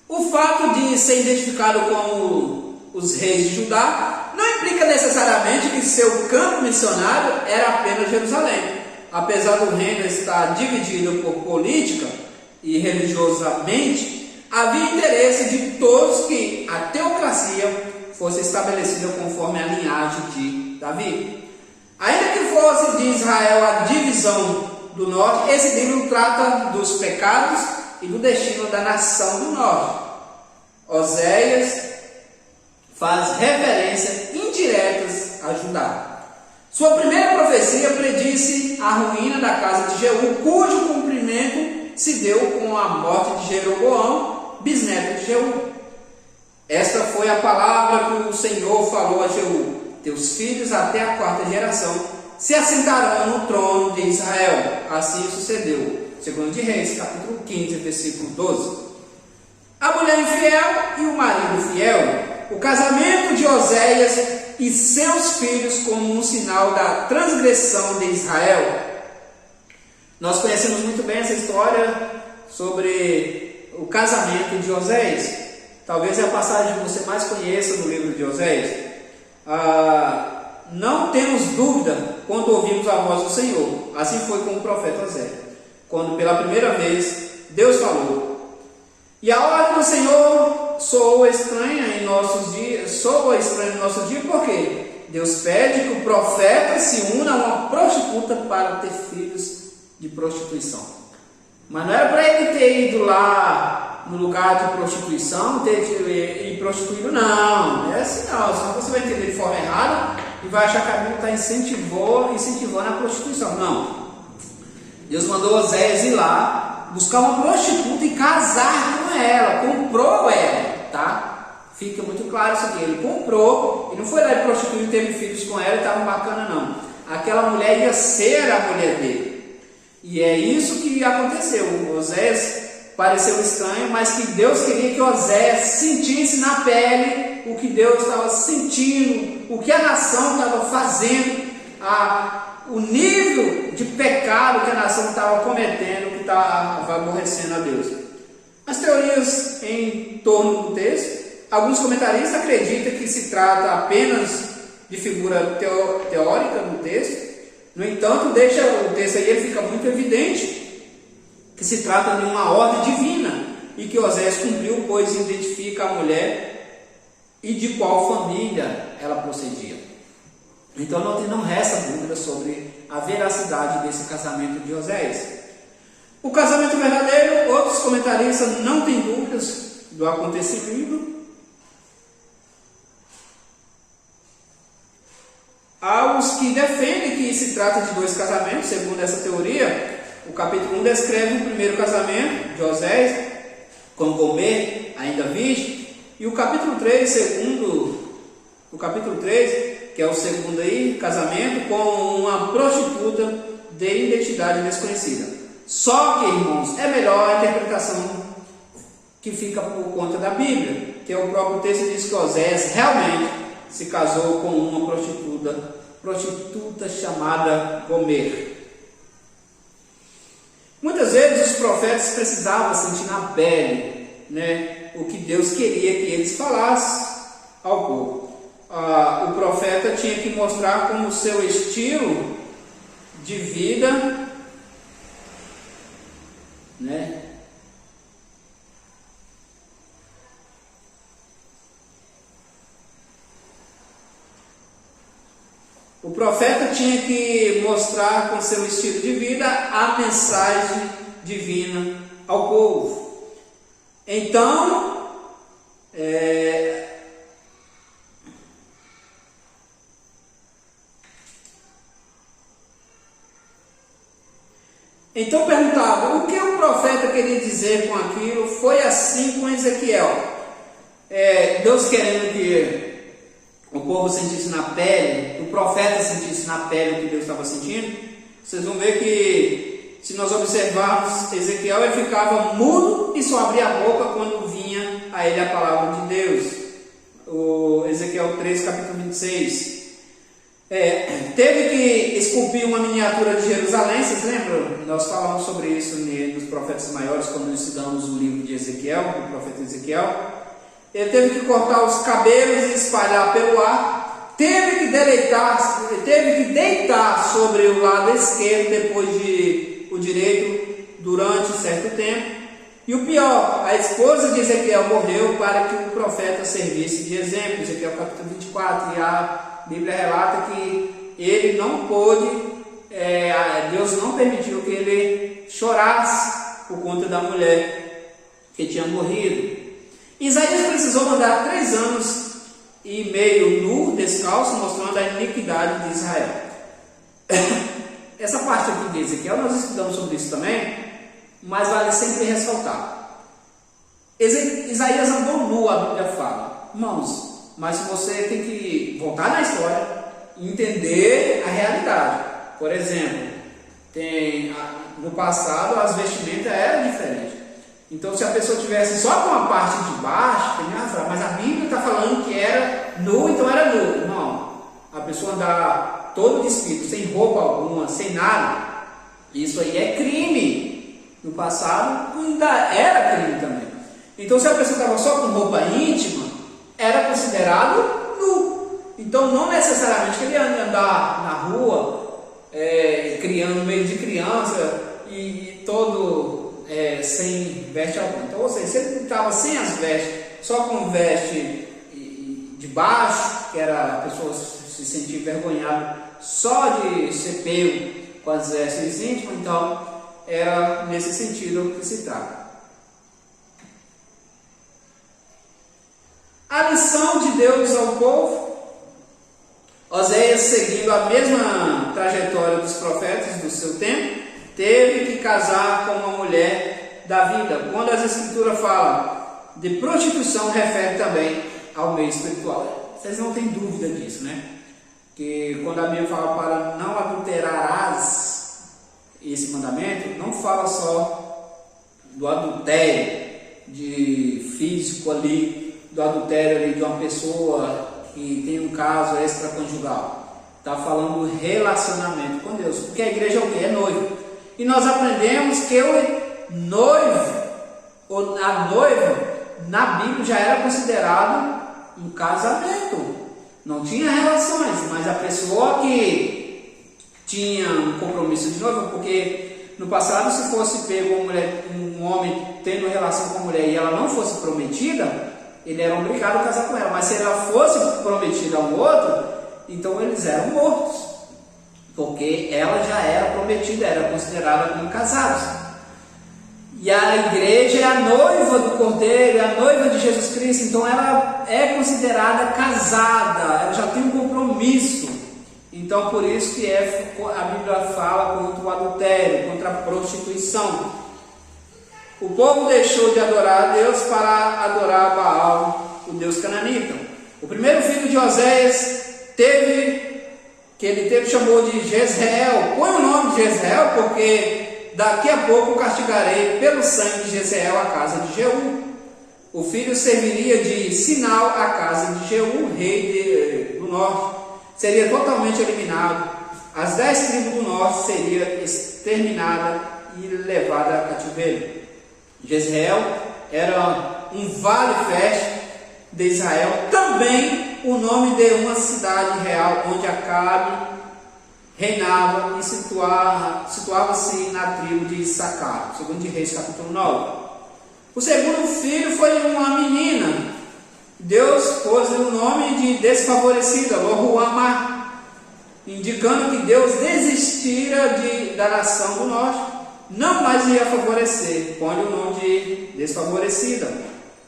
O fato de ser identificado como os reis de Judá não implica necessariamente que seu campo missionário era apenas Jerusalém. Apesar do reino estar dividido por política e religiosamente, havia interesse de todos que a teocracia fosse estabelecida conforme a linhagem de Davi. Ainda que fosse de Israel a divisão do norte, esse livro trata dos pecados e do destino da nação do norte. Oséias faz referências indiretas a Judá. Sua primeira profecia predisse a ruína da casa de Jeú, cujo cumprimento se deu com a morte de Jeroboão, bisneto de Jeú. Esta foi a palavra que o Senhor falou a Jeú: teus filhos até a 4ª geração se assentarão no trono de Israel. Assim sucedeu. 2 de Reis, capítulo 15, versículo 12. A mulher infiel e o marido fiel. O casamento de Oséias e seus filhos como um sinal da transgressão de Israel. Nós conhecemos muito bem essa história sobre o casamento de Oséias. Talvez é a passagem que você mais conheça no livro de Oséias. Não temos dúvida quando ouvimos a voz do Senhor. Assim foi com o profeta Oséias, quando pela primeira vez Deus falou. E a ordem do Senhor soa estranha em nossos dias, por quê? Deus pede que o profeta se una a uma prostituta para ter filhos de prostituição. Mas não era para ele ter ido lá no lugar de prostituição, ter prostituído, não. É assim não, senão você vai entender de forma errada e vai achar que a Bíblia está incentivando a prostituição. Não. Deus mandou Oséias ir lá buscar uma prostituta e casar com ela, comprou ela, tá? Fica muito claro isso aqui, ele comprou, ele não foi lá e prostituiu e teve filhos com ela e estava bacana não. Aquela mulher ia ser a mulher dele, e é isso que aconteceu. Oséias pareceu estranho, mas que Deus queria que Oséias sentisse na pele o que Deus estava sentindo, o que a nação estava fazendo, o nível de pecado que a nação estava cometendo, que estava aborrecendo a Deus. As teorias em torno do texto, alguns comentaristas acreditam que se trata apenas de figura teórica no texto. No entanto, deixa o texto aí, ele fica muito evidente que se trata de uma ordem divina e que Oséias cumpriu, pois identifica a mulher e de qual família ela procedia. Então não resta dúvida sobre a veracidade desse casamento de Oséias. O casamento verdadeiro, outros comentaristas não têm dúvidas do acontecimento. Há os que defendem que se trata de 2 casamentos, segundo essa teoria. O capítulo 1 descreve o primeiro casamento de Oséias com Gomer, ainda virgem, e o capítulo 3, que é o segundo aí, casamento com uma prostituta de identidade desconhecida. Só que, irmãos, é melhor a interpretação que fica por conta da Bíblia, que é o próprio texto que diz que Oséias realmente se casou com uma prostituta chamada Gomer. Muitas vezes os profetas precisavam sentir na pele, o que Deus queria que eles falassem ao povo. O profeta tinha que mostrar como o seu estilo de vida, o profeta tinha que mostrar com seu estilo de vida a mensagem divina ao povo. Então, perguntava o que o profeta queria dizer com aquilo. Foi assim com Ezequiel. Deus querendo que o povo sentisse na pele, o profeta sentisse na pele o que Deus estava sentindo. Vocês vão ver que, se nós observarmos Ezequiel, ele ficava mudo e só abria a boca quando vinha a ele a palavra de Deus. O Ezequiel 3, capítulo 26. Teve que esculpir uma miniatura de Jerusalém. Vocês lembram? Nós falamos sobre isso nos profetas maiores, quando estudamos o livro de Ezequiel, do profeta Ezequiel. Ele teve que cortar os cabelos e espalhar pelo ar. Teve que deitar sobre o lado esquerdo, depois de o direito, durante certo tempo. E o pior, a esposa de Ezequiel morreu para que o profeta servisse de exemplo. Ezequiel capítulo 24, e a Bíblia relata que ele não pôde, Deus não permitiu que ele chorasse por conta da mulher que tinha morrido. Isaías precisou mandar 3 anos e meio nu, descalço, mostrando a iniquidade de Israel. Essa parte aqui de Ezequiel, nós estudamos sobre isso também, mas vale sempre ressaltar. Isaías andou nu, a Bíblia fala. Irmãos, mas você tem que voltar na história e entender a realidade. Por exemplo, no passado as vestimentas eram diferentes. Então, se a pessoa tivesse só com a parte de baixo, tem razão, mas a Bíblia está falando que era nu, então era nu. Não, a pessoa andar todo despido, sem roupa alguma, sem nada, isso aí é crime. No passado ainda era crime também. Então, se a pessoa estava só com roupa íntima, era considerado nu. Então, não necessariamente que ele ia andar na rua, criando no meio de criança e todo sem veste alguma. Então, ou seja, se ele estava sem as vestes, só com veste de baixo, que era a pessoa se sentir envergonhada só de ser pego com as vestes íntimas, então era nesse sentido que se trata. A lição de Deus ao povo. Oséias, seguindo a mesma trajetória dos profetas do seu tempo, teve que casar com uma mulher da vida. Quando as escrituras falam de prostituição, refere também ao meio espiritual. Vocês não têm dúvida disso, né? Que quando a Bíblia fala para não adulterarás, esse mandamento não fala só do adultério de físico ali, do adultério ali de uma pessoa que tem um caso extraconjugal. Está falando do relacionamento com Deus, porque a igreja é o quê? É noivo. E nós aprendemos que o noivo, ou a noiva, na Bíblia já era considerado um casamento. Não tinha relações, mas a pessoa que tinha um compromisso de noiva, porque no passado, se fosse pego um homem tendo relação com a mulher e ela não fosse prometida, ele era obrigado a casar com ela. Mas se ela fosse prometida a um outro, então eles eram mortos, porque ela já era prometida, era considerada como casados. E a igreja é a noiva do Cordeiro, é a noiva de Jesus Cristo, então ela é considerada casada, ela já tem um compromisso. Então por isso que a Bíblia fala contra o adultério, contra a prostituição. O povo deixou de adorar a Deus para adorar Baal, o Deus cananita. O primeiro filho de Oséias chamou de Jezreel. Põe o nome de Jezreel porque daqui a pouco castigarei pelo sangue de Jezreel a casa de Jeú. O filho serviria de sinal à casa de Jeú, rei do norte. Seria totalmente eliminado. As 10 tribos do norte seriam exterminadas e levadas a cativeiro. Jezreel era um vale fértil de Israel, também o nome de uma cidade real onde Acabe reinava e situava-se na tribo de Issacar, segundo de Reis capítulo 9. O segundo filho foi uma menina. Deus pôs o nome de desfavorecida, Lo-Ruamá, indicando que Deus desistira da nação do norte, não mais ia favorecer. Põe o nome de desfavorecida.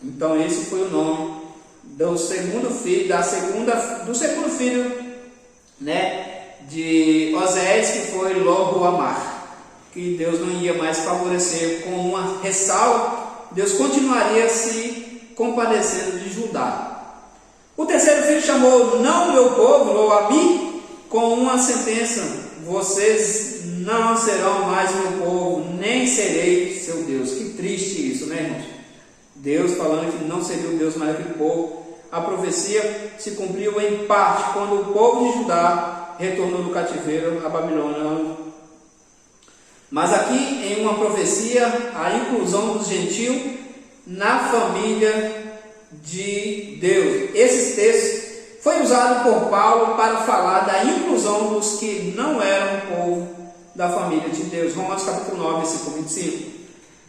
Então esse foi o nome do segundo filho, de Oséias, que foi Lo-Ruamá, que Deus não ia mais favorecer. Com uma ressalva, Deus continuaria se compadecendo de Judá. O terceiro filho chamou não meu povo, Lo-Ami, com uma sentença: vocês não serão mais meu povo, nem serei seu Deus. Que triste isso, né, irmãos? Deus falando que não seria o Deus mais daquele povo. A profecia se cumpriu em parte quando o povo de Judá retornou do cativeiro à Babilônia. Mas aqui, em uma profecia, a inclusão dos gentios na família de Deus. Esse texto foi usado por Paulo para falar da inclusão dos que não eram povo da família de Deus. Romanos capítulo 9, versículo 25.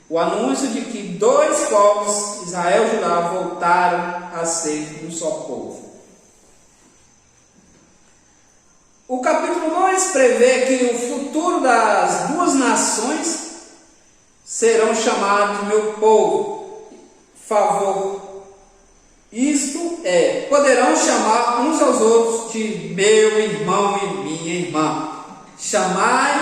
O anúncio de que 2 povos, Israel e Judá, voltaram a ser um só povo. O capítulo 2 prevê que o futuro das 2 nações serão chamados de meu povo. Isto é, poderão chamar uns aos outros de meu irmão e minha irmã. Chamai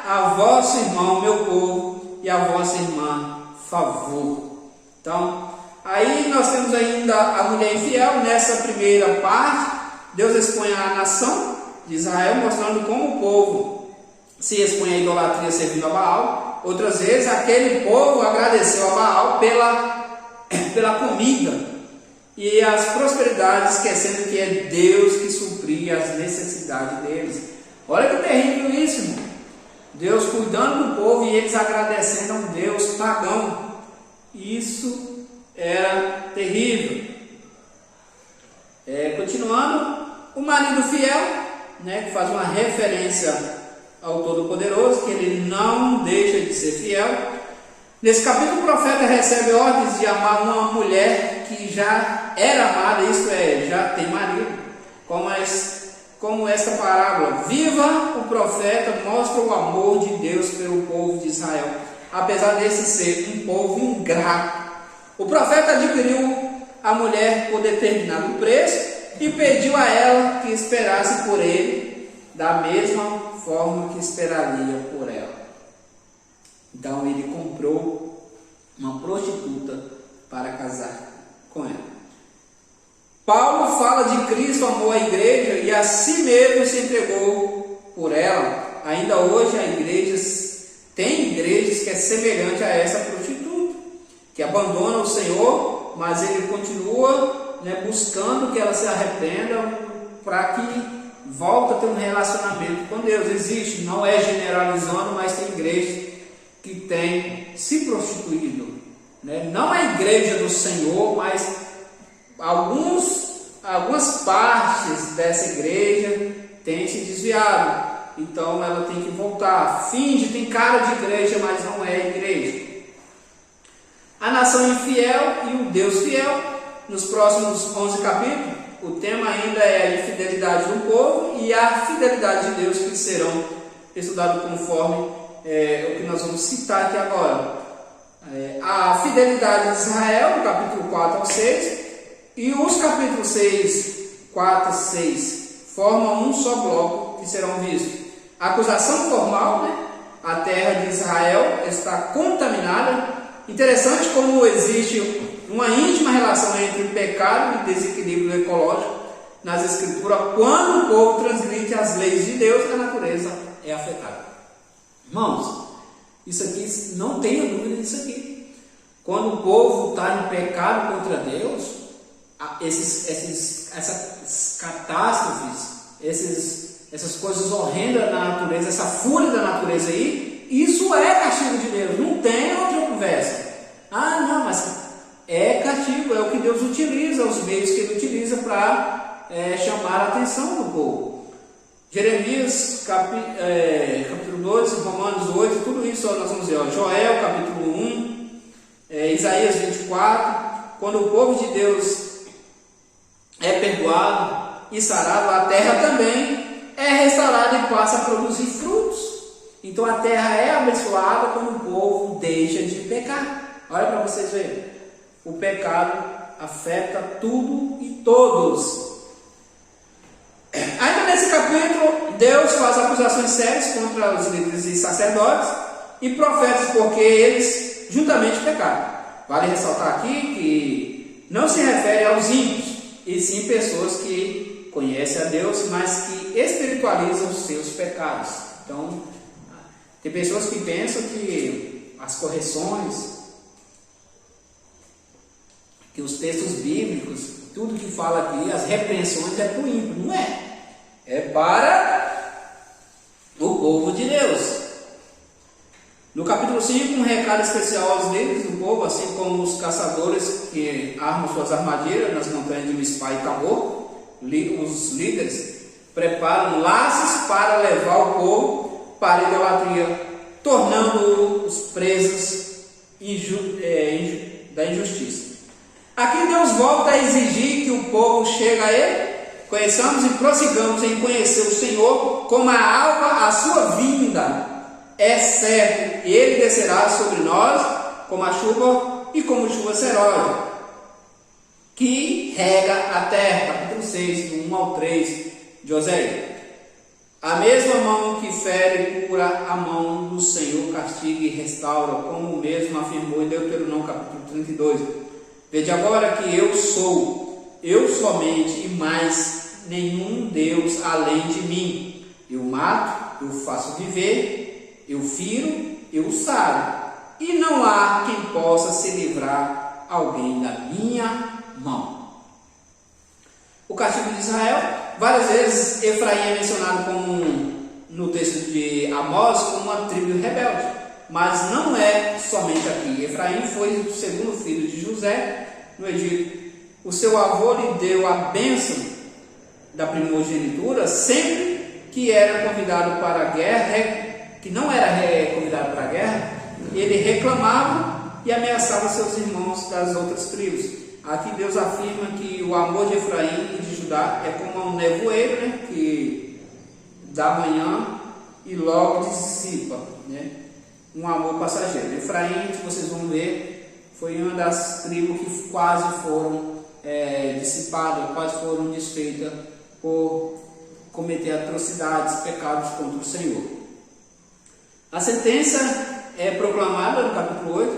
a vosso irmão, meu povo, e a vossa irmã, favor. Então, aí nós temos ainda a mulher infiel. Nessa primeira parte, Deus expõe a nação de Israel, mostrando como o povo se expõe à idolatria servindo a Baal. Outras vezes, aquele povo agradeceu a Baal pela comida e as prosperidades, esquecendo que é Deus que supria as necessidades deles. Olha que terrível isso, irmão. Deus cuidando do povo e eles agradecendo a um Deus pagão. Isso era terrível. Continuando, o marido fiel, que faz uma referência ao Todo-Poderoso, que ele não deixa de ser fiel. Nesse capítulo, o profeta recebe ordens de amar uma mulher que já era amada, isto é, já tem marido, como esta parábola. Viva o profeta mostra o amor de Deus pelo povo de Israel, apesar desse ser um povo ingrato. O profeta adquiriu a mulher por determinado preço e pediu a ela que esperasse por ele da mesma forma que esperaria por ela. Então ele comprou uma prostituta para casar com ela. Paulo fala de Cristo, amou a igreja e a si mesmo se entregou por ela. Ainda hoje tem igrejas que é semelhante a essa prostituta, que abandona o Senhor, mas ele continua buscando que ela se arrependa para que volte a ter um relacionamento com Deus. Existe, não é generalizando, mas tem igrejas que tem se prostituído, não a igreja do Senhor, mas algumas partes dessa igreja têm se desviado. Então ela tem que voltar. Tem cara de igreja, mas não é igreja. A nação infiel e o Deus fiel. Nos próximos 11 capítulos, o tema ainda é a infidelidade do povo e a fidelidade de Deus, que serão estudados conforme o que nós vamos citar aqui agora. A fidelidade de Israel, do capítulo 4 ao 6, e os capítulos 6, 4 e 6 formam um só bloco que serão vistos. A acusação formal, a terra de Israel está contaminada. Interessante como existe uma íntima relação entre pecado e desequilíbrio ecológico nas Escrituras. Quando o povo transgride as leis de Deus, a natureza é afetada. Irmãos, isso aqui, não tenha dúvida disso aqui. Quando o povo está em pecado contra Deus, essas catástrofes, essas coisas horrendas na natureza, essa fúria da natureza aí, isso é castigo de Deus, não tem outra conversa. Não, mas é castigo, é o que Deus utiliza, os meios que Ele utiliza para chamar a atenção do povo. Jeremias, capítulo 2, Romanos 8, tudo isso nós vamos ver. Joel, capítulo 1, Isaías 24, quando o povo de Deus é perdoado e sarado, a terra também é restaurada e passa a produzir frutos. Então a terra é abençoada quando o povo deixa de pecar. Olha para vocês verem, o pecado afeta tudo e todos. Ainda nesse capítulo, Deus faz acusações sérias contra os líderes e sacerdotes e profetas, porque eles juntamente pecaram. Vale ressaltar aqui que não se refere aos ímpios, e sim pessoas que conhecem a Deus, mas que espiritualizam os seus pecados. Então, tem pessoas que pensam que as correções, que os textos bíblicos, tudo que fala aqui, as repreensões é para o ímpio. Não é. É para o povo de Deus. No capítulo 5, um recado especial aos líderes do povo, assim como os caçadores que armam suas armadilhas nas montanhas de Mispá e Tabor. Os líderes preparam laços para levar o povo para a idolatria, tornando-os presos da injustiça. Aqui Deus volta a exigir que o povo chegue a Ele, conheçamos e prossigamos em conhecer o Senhor como a alva, a sua vinda é certo, e Ele descerá sobre nós como a chuva e como chuva serôdia. que rega a terra. Capítulo 6, do 1 ao 3 de Oséias. A mesma mão que fere e cura, a mão do Senhor castiga e restaura, como o mesmo afirmou em Deuteronômio capítulo 32. Vede agora que eu sou, eu somente, e mais nenhum Deus além de mim. Eu mato, eu faço viver, eu firo, eu saro, e não há quem possa se livrar alguém da minha mão. O castigo de Israel, várias vezes Efraim é mencionado como, no texto de Amós, como uma tribo rebelde, mas não é somente aqui. Efraim foi o segundo filho de José no Egito. O seu avô lhe deu a bênção da primogenitura sempre que era convidado para a guerra, que não era convidado para a guerra, ele reclamava e ameaçava seus irmãos das outras tribos. Aqui Deus afirma que o amor de Efraim e de Judá é como um nevoeiro, né, que dá manhã e logo dissipa, né, um amor passageiro. Efraim, que vocês vão ver, foi uma das tribos que quase foram dissipadas, quase foram desfeitas por cometer atrocidades, pecados contra o Senhor. A sentença é proclamada no capítulo 8,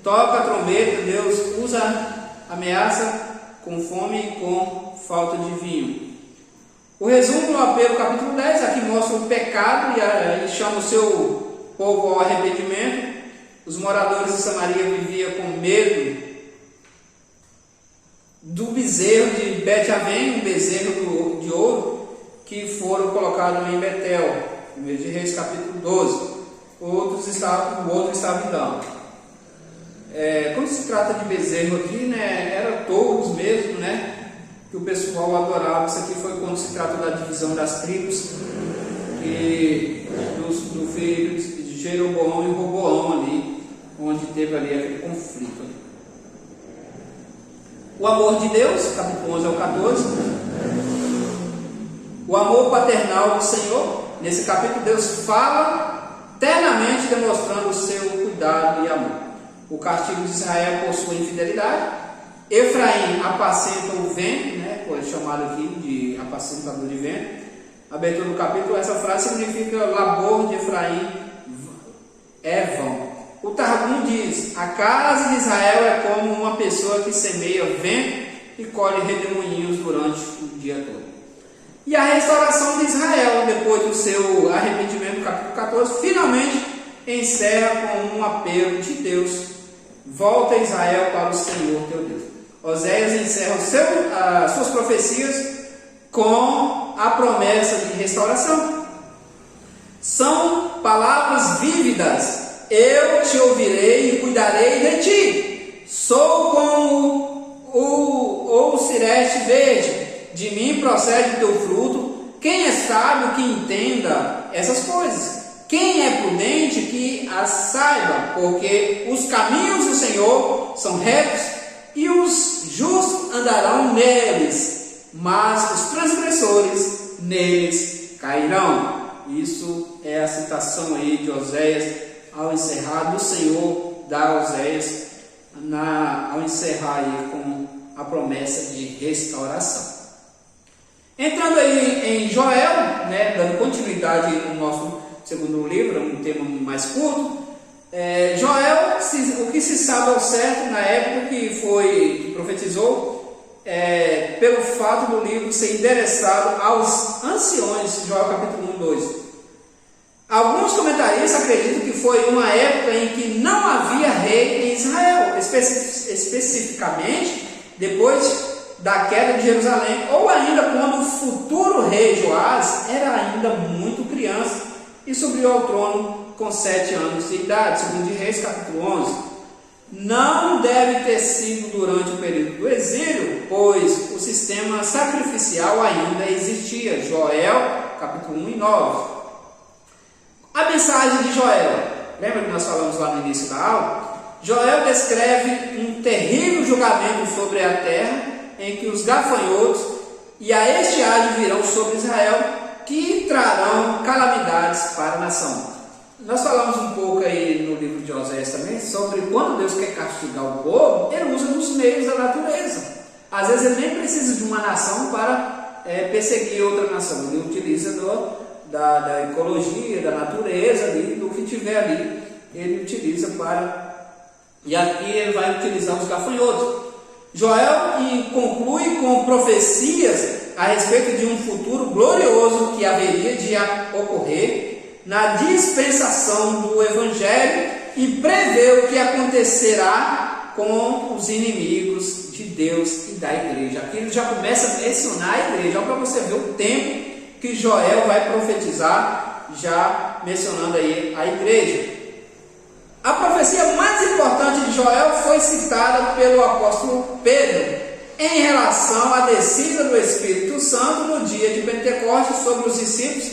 toca a trombeta, Deus usa ameaça com fome e com falta de vinho. O resumo do apelo, capítulo 10, aqui mostra o pecado e chama o seu povo ao arrependimento. Os moradores de Samaria viviam com medo do bezerro de Bet-Aven, um bezerro de ouro, que foram colocados em Betel, no meio de Reis, capítulo 12. O outro estava em Dan. Quando se trata de bezerro aqui, né, era touros mesmo, né, que o pessoal adorava. Isso aqui foi quando se trata da divisão das tribos, do filho de Jeroboão e Roboão ali, onde teve ali aquele conflito. O amor de Deus, capítulo 11 ao 14. O amor paternal do Senhor. Nesse capítulo Deus fala ternamente, demonstrando o seu cuidado e amor. O castigo de Israel por sua infidelidade. Efraim apacenta o vento, né, chamado aqui de apacentador de vento. Abertura do capítulo, essa frase significa labor de Efraim é vão. O Targum diz: a casa de Israel é como uma pessoa que semeia vento e colhe redemoinhos durante o dia todo. E a restauração de Israel, depois do seu arrependimento, no capítulo 14, finalmente encerra com um apelo de Deus: volta Israel para o Senhor teu Deus. Oséias encerra as suas profecias com a promessa de restauração. São palavras vívidas: eu te ouvirei e cuidarei de ti. Sou como o cireste verde, de mim procede o teu fruto. Quem é sábio que entenda essas coisas? Quem é prudente que as saiba? Porque os caminhos do Senhor são retos e os justos andarão neles, mas os transgressores neles cairão. Isso é a citação aí de Oséias ao encerrar, do Senhor da Oséias ao encerrar aí com a promessa de restauração. Entrando aí em Joel, né, dando continuidade no nosso segundo livro, um tema mais curto. Joel, o que se sabe ao certo na época que profetizou, pelo fato do livro ser endereçado aos anciões, Joel capítulo 1 e 2. Alguns comentaristas acreditam que foi uma época em que não havia rei em Israel, especificamente depois da queda de Jerusalém, ou ainda quando o futuro rei Joás era ainda muito criança e subiu ao trono com 7 anos de idade, segundo Reis capítulo 11. Não deve ter sido durante o período do exílio, pois o sistema sacrificial ainda existia. Joel capítulo 1 e 9. A mensagem de Joel, lembra que nós falamos lá no início da aula? Joel descreve um terrível julgamento sobre a terra, em que os gafanhotos e a estiagem virão sobre Israel, que trarão calamidades para a nação. Nós falamos um pouco aí no livro de Oséias também sobre quando Deus quer castigar o povo, ele usa dos meios da natureza. Às vezes ele nem precisa de uma nação para perseguir outra nação. Ele utiliza da ecologia, da natureza, ali, do que tiver ali, ele utiliza para... E aqui ele vai utilizar os gafanhotos. Joel conclui com profecias a respeito de um futuro glorioso que haveria de ocorrer na dispensação do Evangelho e prevê o que acontecerá com os inimigos de Deus e da igreja. Aqui ele já começa a mencionar a igreja, para você ver o tempo que Joel vai profetizar, já mencionando aí a igreja. A profecia mais importante de Joel foi citada pelo apóstolo Pedro em relação à descida do Espírito Santo no dia de Pentecostes sobre os discípulos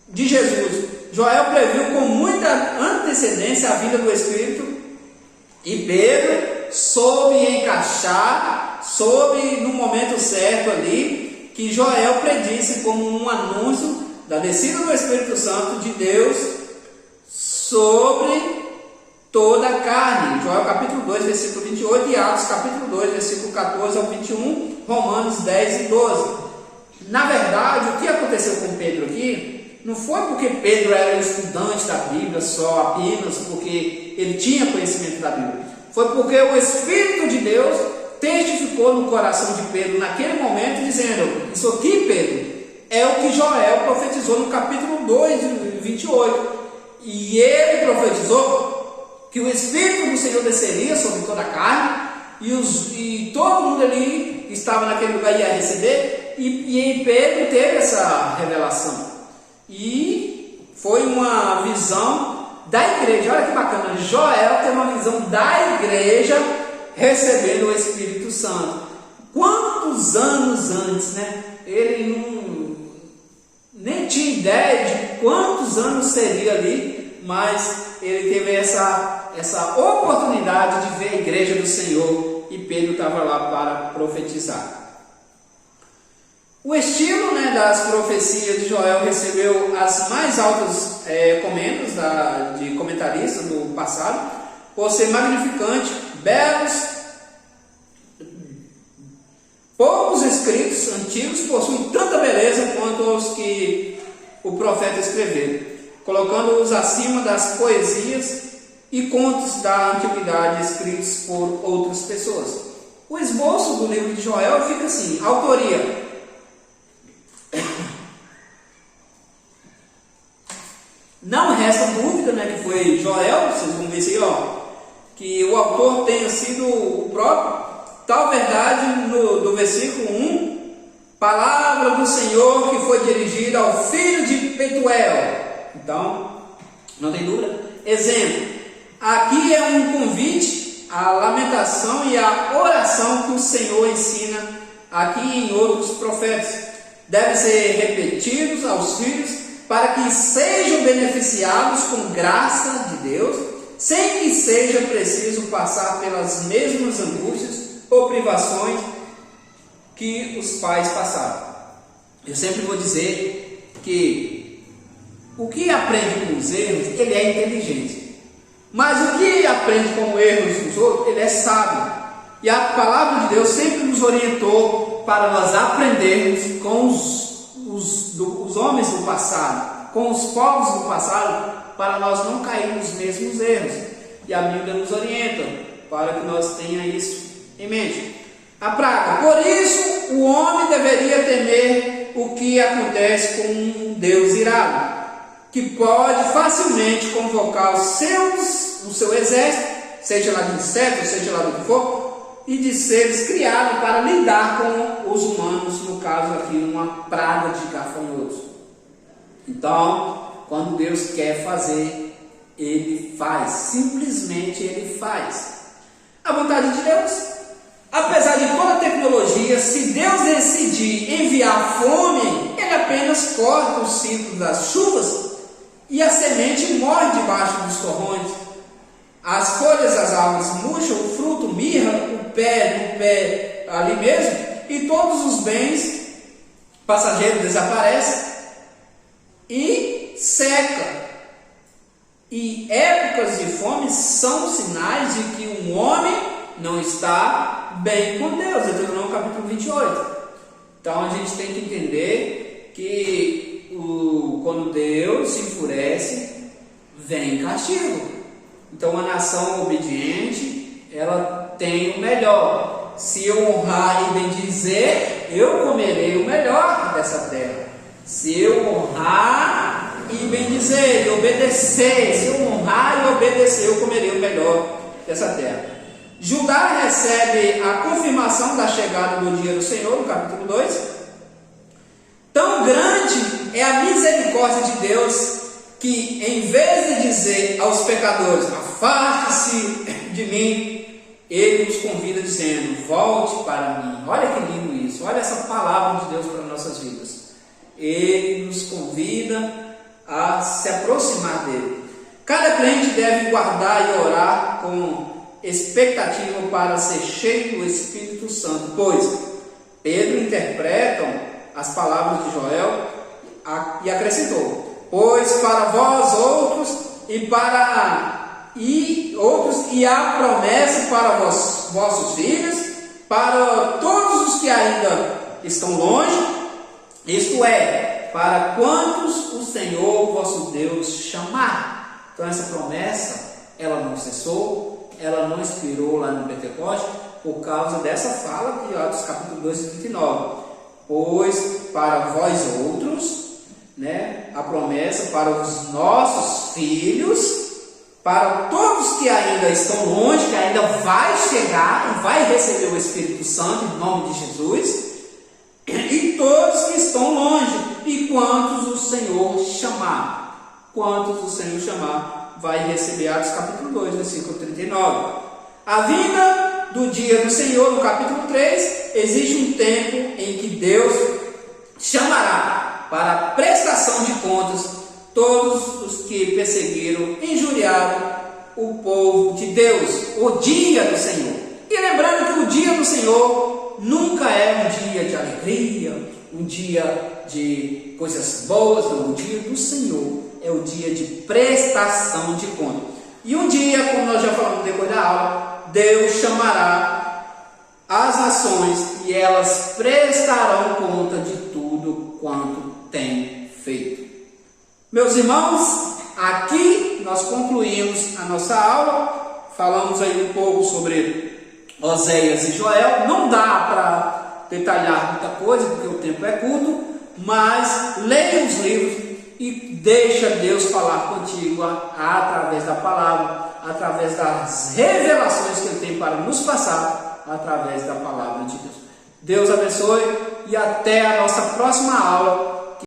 de Jesus. Joel previu com muita antecedência a vinda do Espírito e Pedro soube encaixar, no momento certo ali, que Joel predisse como um anúncio da descida do Espírito Santo de Deus sobre toda a carne. Joel capítulo 2, versículo 28 e Atos capítulo 2, versículo 14 ao 21, Romanos 10 e 12. Na verdade, o que aconteceu com Pedro aqui, não foi porque Pedro era um estudante da Bíblia só, apenas porque ele tinha conhecimento da Bíblia. Foi porque o Espírito de Deus testificou no coração de Pedro naquele momento, dizendo: isso aqui, Pedro, é o que Joel profetizou no capítulo 2, 28. E ele profetizou que o Espírito do Senhor desceria sobre toda a carne, e todo mundo ali que estava naquele lugar ia receber, e Pedro teve essa revelação. E foi uma visão da igreja. Olha que bacana, Joel tem uma visão da igreja recebendo o Espírito Santo. Quantos anos antes, né? Ele nem tinha ideia de quantos anos seria ali, mas ele teve essa oportunidade de ver a igreja do Senhor, e Pedro estava lá para profetizar. O estilo, né, das profecias de Joel recebeu as mais altas comendas de comentaristas do passado, por ser magnificante, belos. Poucos escritos antigos possuem tanta beleza quanto os que o profeta escreveu, colocando-os acima das poesias e contos da antiguidade escritos por outras pessoas. O esboço do livro de Joel fica assim: autoria. Não resta dúvida, né, que foi Joel. Vocês vão ver isso aí, que o autor tenha sido o próprio. Tal verdade do versículo 1, palavra do Senhor que foi dirigida ao filho de Petuel. Então, não tem dúvida. Exemplo, aqui é um convite à lamentação e à oração que o Senhor ensina aqui em outros profetas. Devem ser repetidos aos filhos para que sejam beneficiados com graça de Deus, sem que seja preciso passar pelas mesmas angústias ou privações que os pais passaram. Eu sempre vou dizer que o que aprende com os erros, ele é inteligente, mas o que aprende com erros dos outros, ele é sábio. E a palavra de Deus sempre nos orientou para nós aprendermos com os homens do passado, com os povos do passado, para nós não cairmos nos mesmos erros. E a Bíblia nos orienta para que nós tenhamos isso em mente. A praga. Por isso, o homem deveria temer o que acontece com um Deus irado, que pode facilmente convocar o seu exército, seja lá de insetos, seja lá do que for, e de seres criados para lidar com os humanos, no caso aqui, uma praga de gafanhotos. Então, quando Deus quer fazer, Ele faz, simplesmente Ele faz. A vontade de Deus, apesar de toda a tecnologia, se Deus decidir enviar fome, Ele apenas corta o ciclo das chuvas e a semente morre debaixo dos torrões. As folhas das árvores murcham, o fruto mirra, o pé ali mesmo, e todos os bens passageiros desaparecem e seca. E épocas de fome são sinais de que um homem não está bem com Deus. Deuteronômio capítulo 28. Então a gente tem que entender que quando Deus se enfurece, vem castigo. Então uma nação obediente, ela tem o melhor. Se eu honrar e bendizer, eu comerei o melhor dessa terra. Se eu honrar e bendizer, e obedecer, se eu honrar e obedecer, eu comerei o melhor dessa terra. Judá recebe a confirmação da chegada do dia do Senhor, no capítulo 2. Tão grande é a misericórdia de Deus, que em vez de dizer aos pecadores, afaste-se de mim, Ele nos convida dizendo, volte para mim. Olha que lindo isso, olha essa palavra de Deus para nossas vidas. Ele nos convida a se aproximar dele. Cada crente deve guardar e orar com expectativa para ser cheio do Espírito Santo, pois Pedro interpreta as palavras de Joel e acrescentou, pois para vós outros e a promessa para vossos filhos, para todos os que ainda estão longe, isto é, para quantos o Senhor vosso Deus chamar. Então essa promessa, ela não cessou, ela não expirou lá no Pentecoste, por causa dessa fala de Atos capítulo 2, 39. Pois para vós outros, a promessa para os nossos filhos, para todos que ainda estão longe, que ainda vai chegar e vai receber o Espírito Santo em nome de Jesus, e todos que estão longe, e quantos o Senhor chamar. Quantos o Senhor chamar, vai receber. Atos capítulo 2, versículo 39. A vinda do dia do Senhor, no capítulo 3, existe um tempo em que Deus chamará para a prestação de contas todos os que perseguiram, injuriaram o povo de Deus, o dia do Senhor. E lembrando que o dia do Senhor nunca é um dia de alegria, um dia de coisas boas, não. O dia do Senhor é o dia de prestação de contas. E um dia, como nós já falamos depois da aula, Deus chamará as nações e elas prestarão conta de tudo quanto tem feito. Meus irmãos, aqui nós concluímos a nossa aula. Falamos aí um pouco sobre Oséias e Joel. Não dá para detalhar muita coisa, porque o tempo é curto, mas leia os livros e deixa Deus falar contigo através da palavra, através das revelações que Ele tem para nos passar, através da palavra de Deus. Deus abençoe e até a nossa próxima aula.